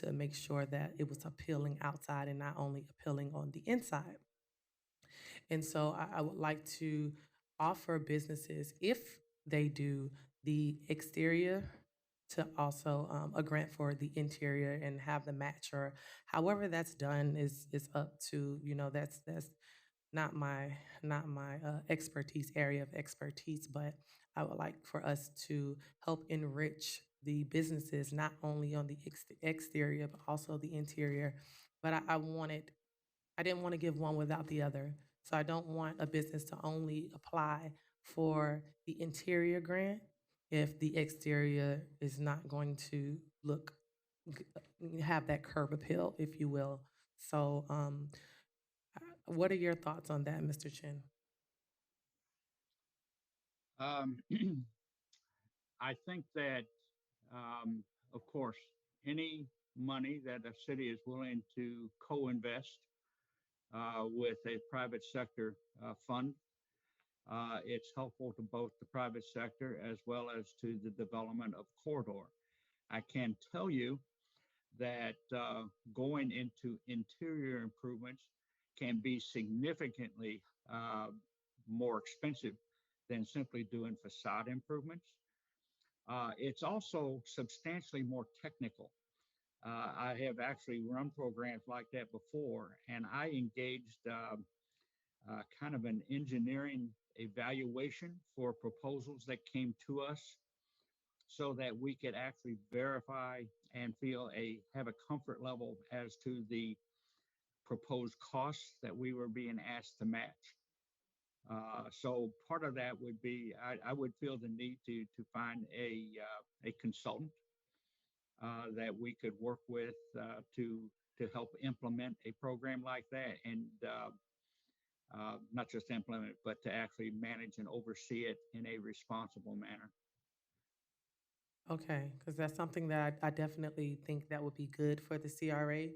to make sure that it was appealing outside and not only appealing on the inside. And so I would like to offer businesses, if they do the exterior, to also a grant for the interior and have the match, or however that's done is up to, that's not my expertise, area of expertise, but I would like for us to help enrich the businesses, not only on the exterior, but also the interior. But I didn't want to give one without the other. So I don't want a business to only apply for the interior grant if the exterior is not going to have that curb appeal, if you will. So, what are your thoughts on that, Mr. Chin? Um, I think that, of course, any money that a city is willing to co-invest with a private sector fund, it's helpful to both the private sector as well as to the development of corridor. I can tell you that going into interior improvements can be significantly more expensive than simply doing facade improvements. It's also substantially more technical. I have actually run programs like that before, and I engaged kind of an engineering evaluation for proposals that came to us so that we could actually verify and have a comfort level as to the proposed costs that we were being asked to match. So part of that would be I would feel the need to find a consultant that we could work with to help implement a program like that, and not just implement it, but to actually manage and oversee it in a responsible manner. Okay, because that's something that I definitely think that would be good for the CRA.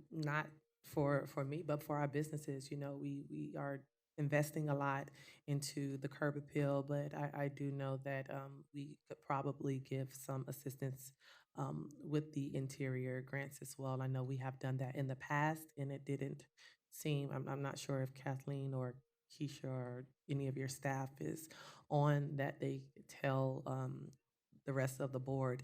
Not for me, but for our businesses. We are investing a lot into the curb appeal, but I do know that we could probably give some assistance with the interior grants as well. I know we have done that in the past, and it didn't seem. I'm not sure if Kathleen or Keisha or any of your staff is on that. They tell the rest of the board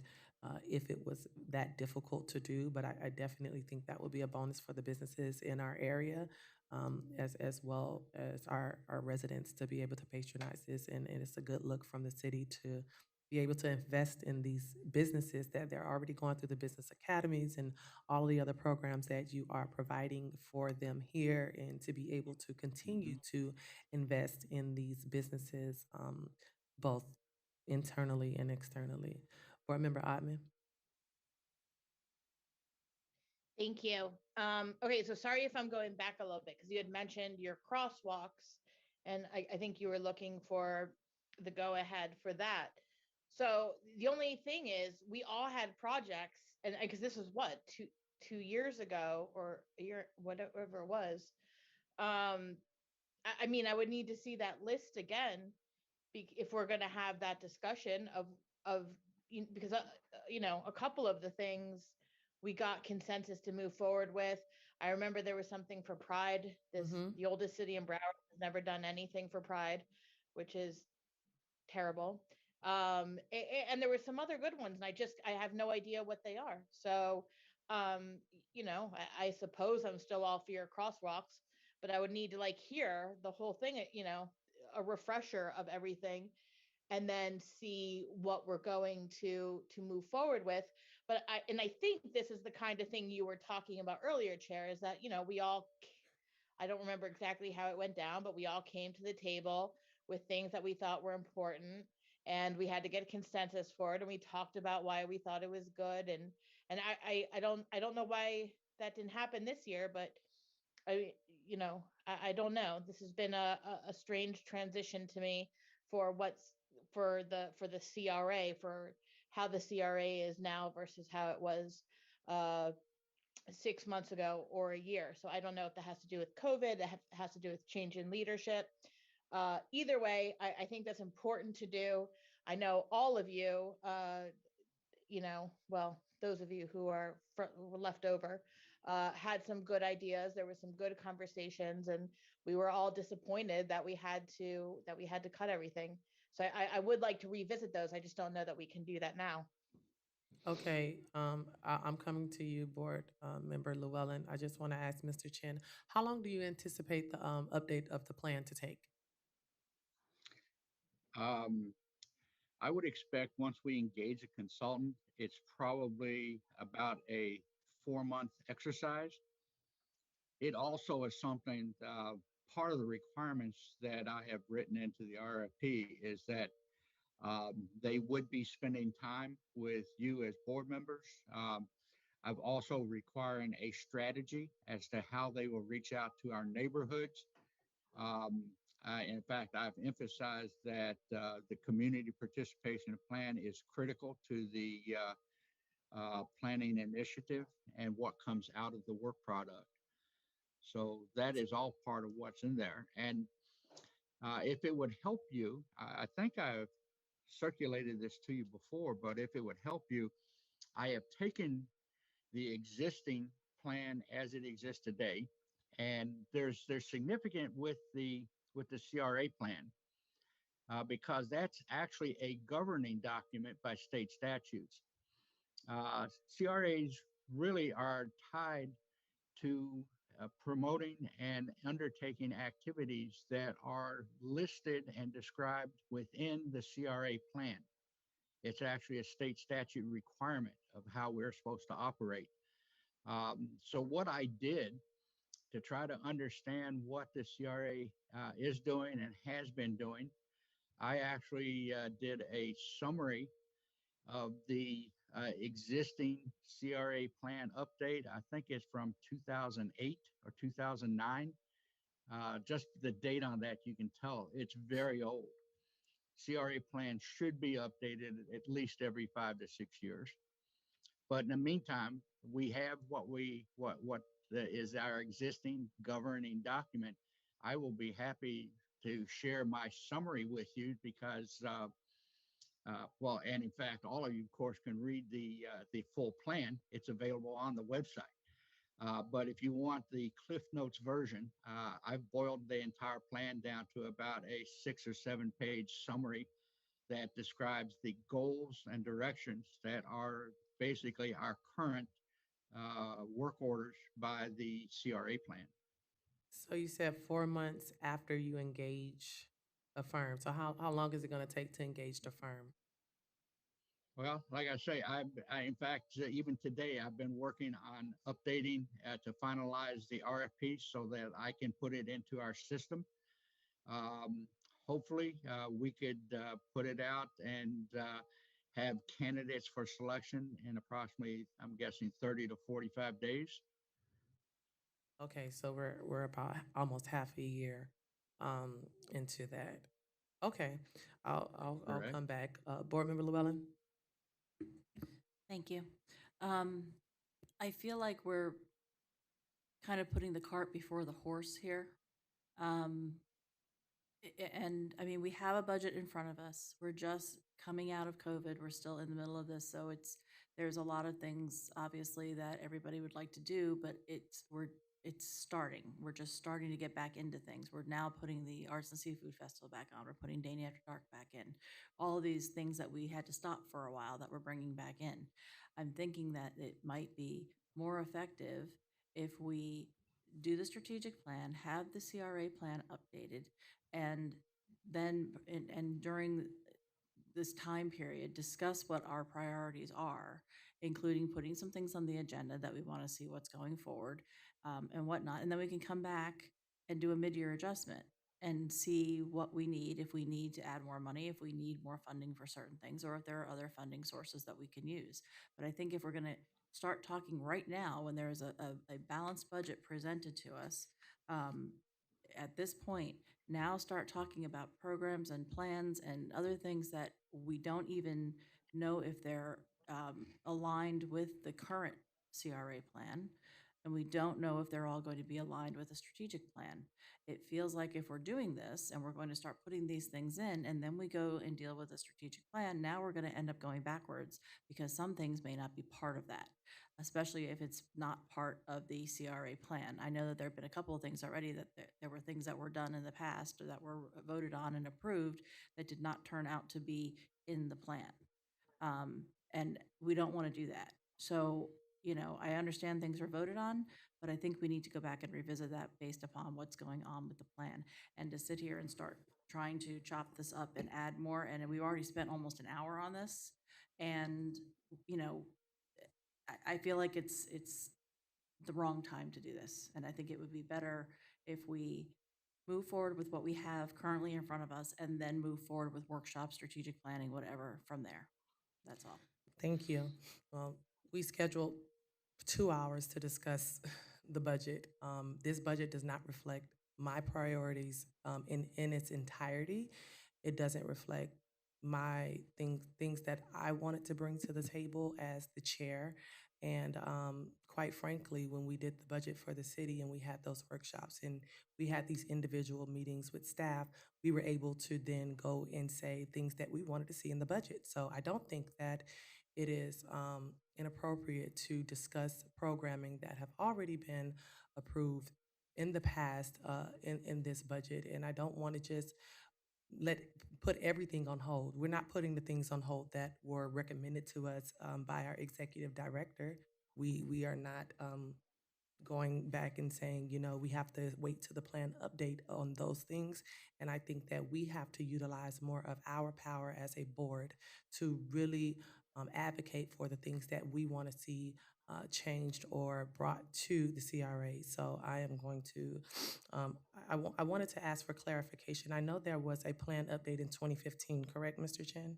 if it was that difficult to do. But I definitely think that would be a bonus for the businesses in our area, as well as our residents to be able to patronize this. And it's a good look from the city to be able to invest in these businesses that they're already going through the business academies and all the other programs that you are providing for them here, and to be able to continue to invest in these businesses, both internally and externally. Board Member Ottman? Thank you. Okay, so sorry if I'm going back a little bit because you had mentioned your crosswalks, and I think you were looking for the go ahead for that. So the only thing is, we all had projects, and because this was what, 2 years ago or a year, whatever it was. I mean, I would need to see that list again if we're going to have that discussion of because a couple of the things we got consensus to move forward with. I remember there was something for Pride. Mm-hmm. The oldest city in Broward has never done anything for Pride, which is terrible. And there were some other good ones, and I have no idea what they are. So, I suppose I'm still all for your crosswalks, but I would need to hear the whole thing, a refresher of everything, and then see what we're going to move forward with. But I think this is the kind of thing you were talking about earlier, Chair, is that I don't remember exactly how it went down, but we all came to the table with things that we thought were important, and we had to get consensus for it, and we talked about why we thought it was good. And I don't know why that didn't happen this year, but I I don't know. This has been a strange transition to me for for the CRA, for how the CRA is now versus how it was uh, 6 months ago or a year. So I don't know if that has to do with COVID, that has to do with change in leadership. Either way, I think that's important to do. I know all of you, well, those of you who were left over, had some good ideas. There were some good conversations, and we were all disappointed that we had to cut everything. So I would like to revisit those. I just don't know that we can do that now. Okay, I'm coming to you, Board Member Llewellyn. I just want to ask Mr. Chin, how long do you anticipate the update of the plan to take? Um, I would expect once we engage a consultant, it's probably about a 4-month exercise. It also is something, part of the requirements that I have written into the RFP is that they would be spending time with you as board members. I've also requiring a strategy as to how they will reach out to our neighborhoods. Um, in fact, I've emphasized that the community participation plan is critical to the planning initiative and what comes out of the work product. So that is all part of what's in there. And if it would help you, I think I've circulated this to you before, but if it would help you, I have taken the existing plan as it exists today, and there's significant with the CRA plan because that's actually a governing document by state statutes. CRAs really are tied to promoting and undertaking activities that are listed and described within the CRA plan. It's actually a state statute requirement of how we're supposed to operate. So what I did to try to understand what the CRA is doing and has been doing, I actually did a summary of the existing CRA plan update. I think it's from 2008 or 2009. Just the date on that, you can tell it's very old. CRA plan should be updated at least every 5 to 6 years. But in the meantime, we have what is our existing governing document. I will be happy to share my summary with you because well, and in fact, all of you, of course, can read the full plan. It's available on the website. But if you want the Cliff Notes version, I've boiled the entire plan down to about a 6 or 7 page summary that describes the goals and directions that are basically our current work orders by the CRA plan. So you said 4 months after you engage a firm. So how long is it going to take to engage the firm? Well, like I say, I in fact, even today, I've been working on updating to finalize the RFP so that I can put it into our system. Hopefully, we could put it out and have candidates for selection in approximately, I'm guessing, 30 to 45 days. Okay, so we're about almost half a year into that. Okay, I'll Correct. come back. Board Member Llewellyn. Thank you. Um, I feel like we're kind of putting the cart before the horse here. Um, and I mean, we have a budget in front of us. We're just coming out of COVID. We're still in the middle of this, so there's a lot of things obviously that everybody would like to do, but it's starting. We're just starting to get back into things. We're now putting the Arts and Seafood Festival back on. We're putting Dania After Dark back in. All of these things that we had to stop for a while that we're bringing back in. I'm thinking that it might be more effective if we do the strategic plan, have the CRA plan updated, and then and during this time period, discuss what our priorities are, including putting some things on the agenda that we want to see what's going forward and whatnot. And then we can come back and do a mid-year adjustment and see what we need, if we need to add more money, if we need more funding for certain things, or if there are other funding sources that we can use. But I think if we're going to start talking right now when there is a balanced budget presented to us, at this point, now start talking about programs and plans and other things that we don't even know if they're aligned with the current CRA plan, and we don't know if they're all going to be aligned with a strategic plan. It feels like if we're doing this and we're going to start putting these things in, and then we go and deal with a strategic plan, now we're going to end up going backwards because some things may not be part of that, especially if it's not part of the CRA plan. I know that there have been a couple of things already that there were things that were done in the past or that were voted on and approved that did not turn out to be in the plan. And we don't want to do that. So, I understand things were voted on, but I think we need to go back and revisit that based upon what's going on with the plan. And to sit here and start trying to chop this up and add more, and we've already spent almost an hour on this. And, I feel like it's the wrong time to do this. And I think it would be better if we move forward with what we have currently in front of us and then move forward with workshops, strategic planning, whatever from there. That's all. Thank you. Well, we scheduled 2 hours to discuss the budget. This budget does not reflect my priorities in its entirety. It doesn't reflect my things that I wanted to bring to the table as the chair. And quite frankly, when we did the budget for the city and we had those workshops and we had these individual meetings with staff, we were able to then go and say things that we wanted to see in the budget. So I don't think that it is inappropriate to discuss programming that have already been approved in the past in this budget. And I don't want to just put everything on hold. We're not putting the things on hold that were recommended to us by our executive director. We are not going back and saying, we have to wait to the plan update on those things. And I think that we have to utilize more of our power as a board to really advocate for the things that we want to see changed or brought to the CRA. So I am going to, I wanted to ask for clarification. I know there was a plan update in 2015, correct, Mr. Chen?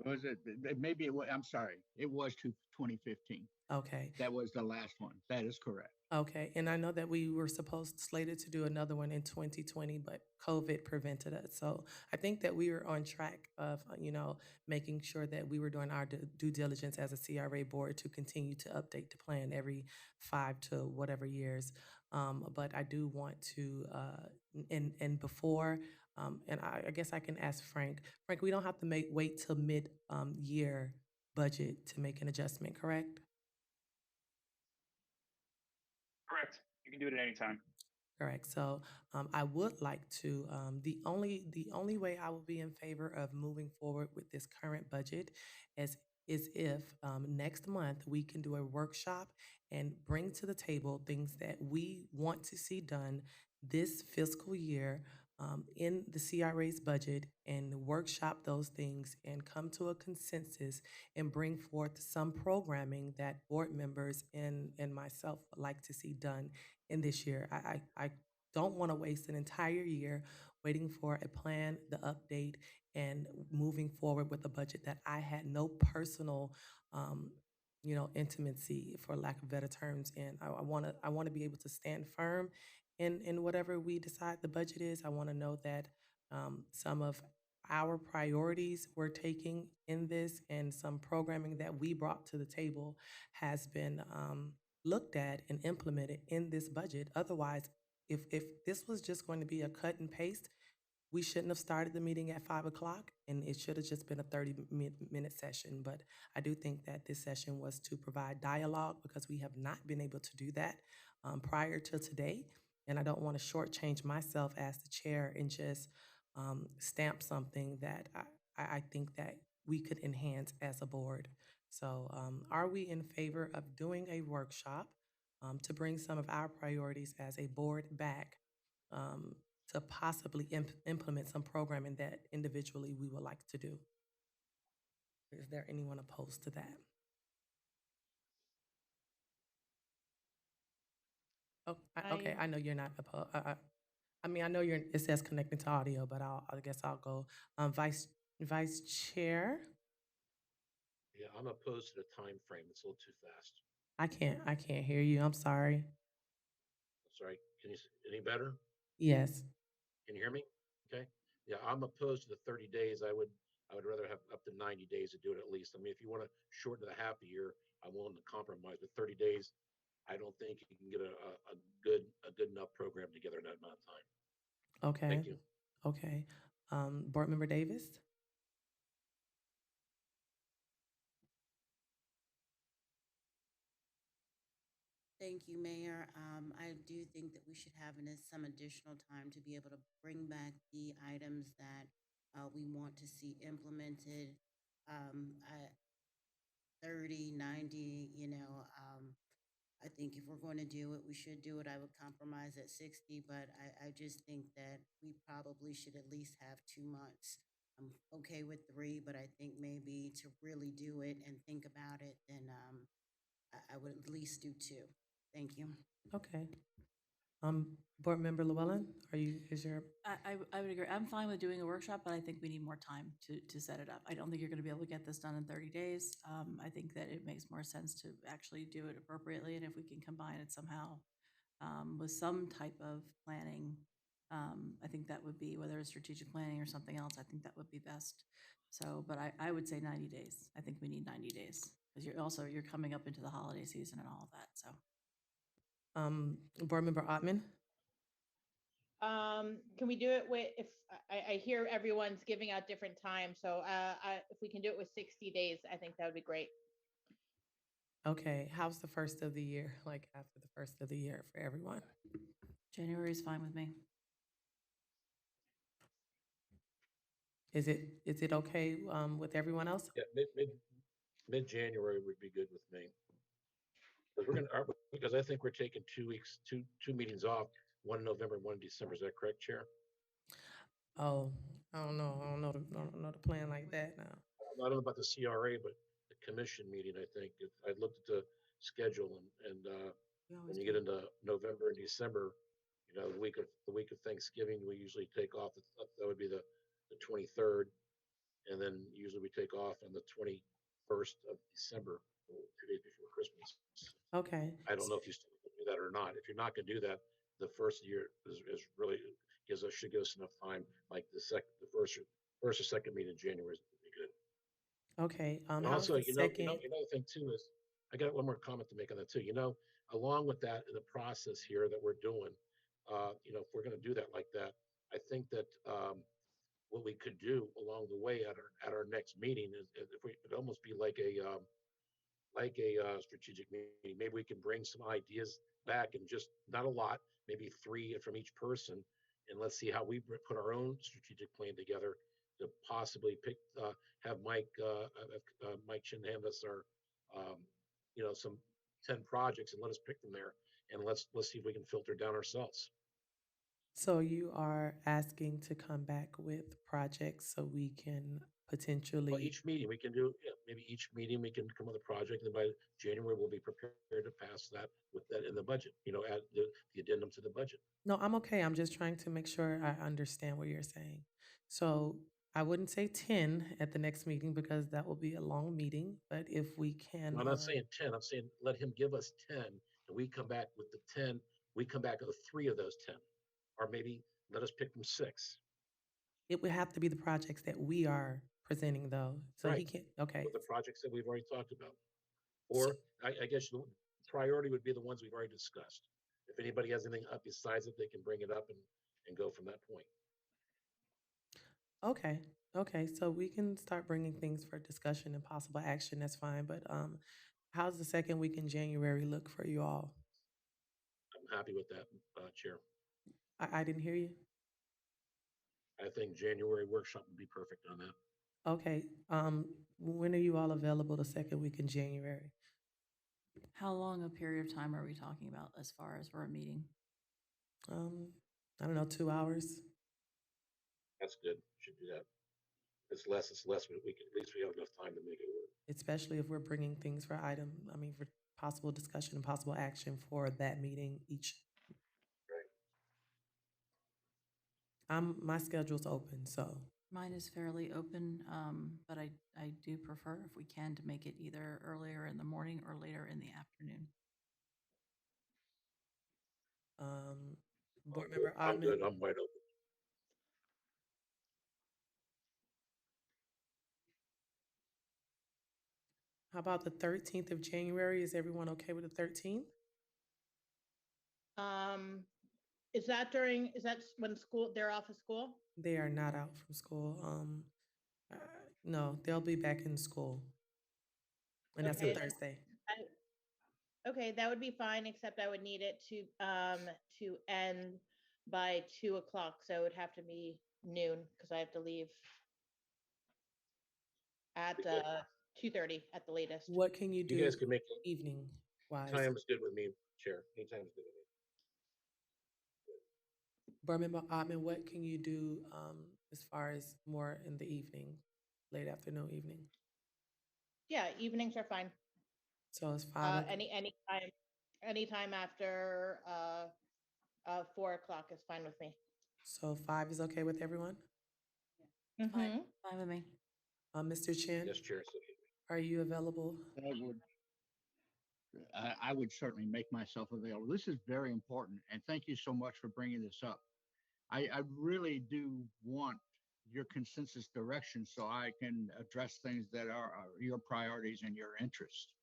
Was it, maybe it was, I'm sorry, it was 2015. Okay. That was the last one. That is correct. Okay, and I know that we were slated to do another one in 2020, but COVID prevented us. So I think that we were on track of, making sure that we were doing our due diligence as a CRA board to continue to update the plan every 5 to whatever years. But I do want to, and before, and I guess I can ask Frank. Frank, we don't have to wait till mid-year budget to make an adjustment, correct? Correct. You can do it at any time. Correct. So I would like to. The only way I will be in favor of moving forward with this current budget is if next month we can do a workshop and bring to the table things that we want to see done this fiscal year in the CRA's budget and workshop those things and come to a consensus and bring forth some programming that board members and myself would like to see done in this year. I don't want to waste an entire year waiting for a plan, the update, and moving forward with a budget that I had no personal, intimacy, for lack of better terms. And I want to be able to stand firm in whatever we decide the budget is. I want to know that some of our priorities we're taking in this and some programming that we brought to the table has been looked at and implemented in this budget. Otherwise, if this was just going to be a cut and paste, we shouldn't have started the meeting at 5 o'clock and it should have just been a 30-minute session. But I do think that this session was to provide dialogue because we have not been able to do that prior to today. And I don't want to shortchange myself as the chair and just stamp something that I think that we could enhance as a board. So are we in favor of doing a workshop to bring some of our priorities as a board back to possibly implement some programming that individually we would like to do? Is there anyone opposed to that? Oh, okay. I know you're not opposed. I mean, I know it says connecting to audio, but I guess I'll go. Vice Chair. Yeah, I'm opposed to the time frame. It's a little too fast. I can't hear you. I'm sorry. sorry, any better? Yes. Can you hear me? Okay. Yeah, I'm opposed to the 30 days. I would rather have up to 90 days to do it at least. I mean, if you want to shorten it a half a year, I'm willing to compromise. But 30 days, I don't think you can get a good enough program together in that amount of time. Okay. Thank you. Okay. Board Member Davis? Thank you, Mayor. I do think that we should have some additional time to be able to bring back the items that we want to see implemented. At 30, 90, I think if we're going to do it, we should do it. I would compromise at 60, but I just think that we probably should at least have 2 months. I'm okay with 3, but I think maybe to really do it and think about it, then I would at least do 2. Thank you. Okay. Board Member Llewellyn, is your, I would agree. I'm fine with doing a workshop, but I think we need more time to set it up. I don't think you're gonna be able to get this done in 30 days. I think that it makes more sense to actually do it appropriately, and if we can combine it somehow with some type of planning, I think that would be, whether it's strategic planning or something else, I think that would be best. So, but I would say 90 days. I think we need 90 days, because you're coming up into the holiday season and all of that, so. Board Member Ottman? Can we do it with, if I hear everyone's giving out different times, so if we can do it with 60 days, I think that would be great. Okay, how's the first of the year, like after the first of the year for everyone? January is fine with me. Is it okay with everyone else? Yeah, mid January would be good with me. Because I think we're taking 2 weeks, two meetings off, one in November, one in December. Is that correct, Chair? Oh, I don't know. I don't know the plan like that now. I don't know about the CRA, but the commission meeting, I think, I looked at the schedule and when you get into November and December, the week of Thanksgiving, we usually take off. That would be the 23rd, and then usually we take off on the 21st of December, 2 days before Christmas. Okay. I don't know if you still do that or not. If you're not going to do that, the first year is really should give us enough time. Like the first or second meeting in January would be good. Okay. And How's also, the second? another thing too is I got one more comment to make on that too. Along with that, in the process here that we're doing, if we're going to do that like that, I think that what we could do along the way at our next meeting is if we it'd almost be like a strategic meeting. Maybe we can bring some ideas back and just not a lot, maybe 3 from each person, and let's see how we put our own strategic plan together to possibly have Mike Chin hand us our, some 10 projects and let us pick them there, and let's see if we can filter down ourselves. So you are asking to come back with projects so we can potentially. Well, each meeting we can do, maybe each meeting we can come with a project, and by January we'll be prepared to pass that with that in the budget. Add the addendum to the budget. No, I'm okay. I'm just trying to make sure I understand what you're saying. So I wouldn't say 10 at the next meeting because that will be a long meeting. But if we can, I'm not saying 10. I'm saying let him give us 10, and we come back with the 10. We come back with 3 of those 10, or maybe let us pick from 6. it would have to be the projects that we are presenting, though. So he Right. can't. Okay. With the projects that we've already talked about, or I guess the priority would be the ones we've already discussed. If anybody has anything up besides it, they can bring it up and go from that point. Okay. Okay. So we can start bringing things for discussion and possible action. That's fine. But how's the second week in January look for you all? I'm happy with that, Chair. I didn't hear you. I think January workshop would be perfect on that. Okay. When are you all available the second week in January? How long a period of time are we talking about as far as for a meeting? I don't know, 2 hours. That's good. Should do that. It's less, but at least we have enough time to make it work. Especially if we're bringing things for for possible discussion and possible action for that meeting each. Right. My schedule's open, so. Mine is fairly open, but I do prefer, if we can, to make it either earlier in the morning or later in the afternoon. Board Member I'm Oddman. good. I'm wide open. How about the 13th of January? Is everyone okay with the 13th? Is that when they're off of school? They are not out from school. Uh, no, they'll be back in school. And that's a Okay. Thursday. Okay, that would be fine, except I would need it to end by 2 o'clock. So it would have to be noon because I have to leave at 2:30 at the latest. What can you do You guys can make evening wise? time is good with me, Chair. Anytime is good with me. Board Member Ottman, what can you do as far as more in the evening, late afternoon, evening? Yeah, evenings are fine. So it's 5 o'clock. Anytime after 4 o'clock is fine with me. So 5 is okay with everyone? Fine, fine with me. Mr. Chin, Yes, Chair. are you available? I would certainly make myself available. This is very important, and thank you so much for bringing this up. I really do want your consensus direction so I can address things that are your priorities and your interests.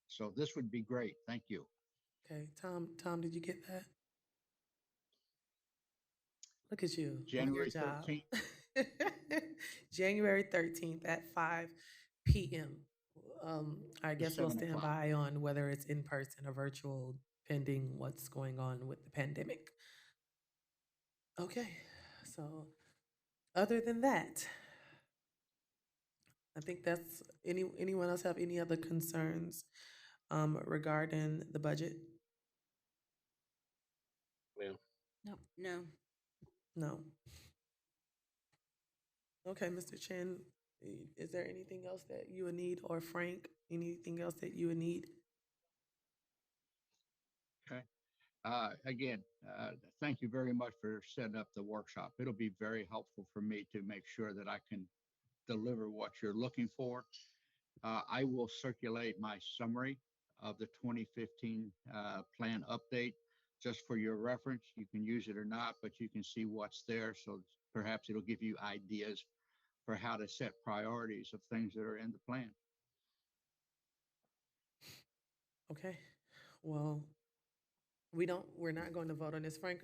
So this would be great. Thank you. Okay, Tom, did you get that? Look at you on your January job. 13th. January 13th at 5 p.m. I guess we'll 7 stand o'clock. by on whether it's in person or virtual, pending what's going on with the pandemic. Okay, so other than that, I think that's anyone else have any other concerns regarding the budget? Ma'am. Nope. No. No. Okay, Mr. Chen, is there anything else that you would need, or Frank, anything else that you would need? Okay. Again, thank you very much for setting up the workshop. It'll be very helpful for me to make sure that I can deliver what you're looking for. I will circulate my summary of the 2015 plan update just for your reference. You can use it or not, but you can see what's there. So perhaps it'll give you ideas for how to set priorities of things that are in the plan. Okay, well, we're not going to vote on this. Frank,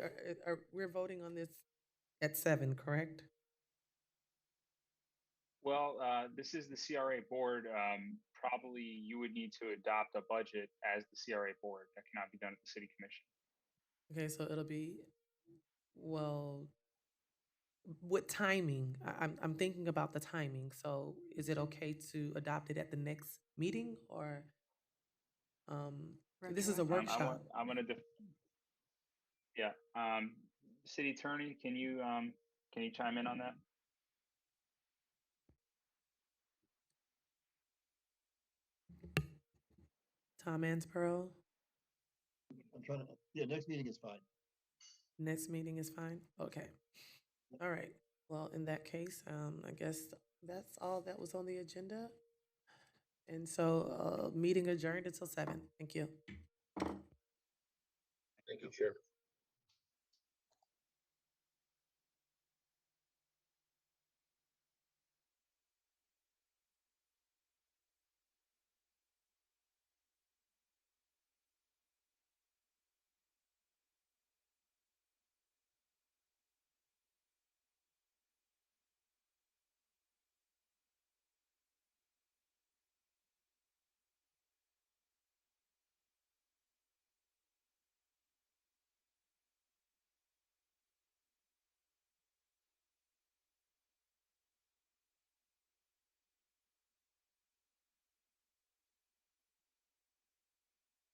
we're voting on this at 7, correct? Well, this is the CRA board. Probably you would need to adopt a budget as the CRA board. That cannot be done at the city commission. Okay, so it'll be, well, what timing? I'm thinking about the timing. So is it okay to adopt it at the next meeting, or this is a workshop? I'm gonna yeah. City attorney, can you chime in on that? Tom Ansborough? I'm trying to, yeah, next meeting is fine. Next meeting is fine? Okay. All right. Well, in that case, I guess that's all that was on the agenda. And so, meeting adjourned until 7. Thank you. Thank you, Chair.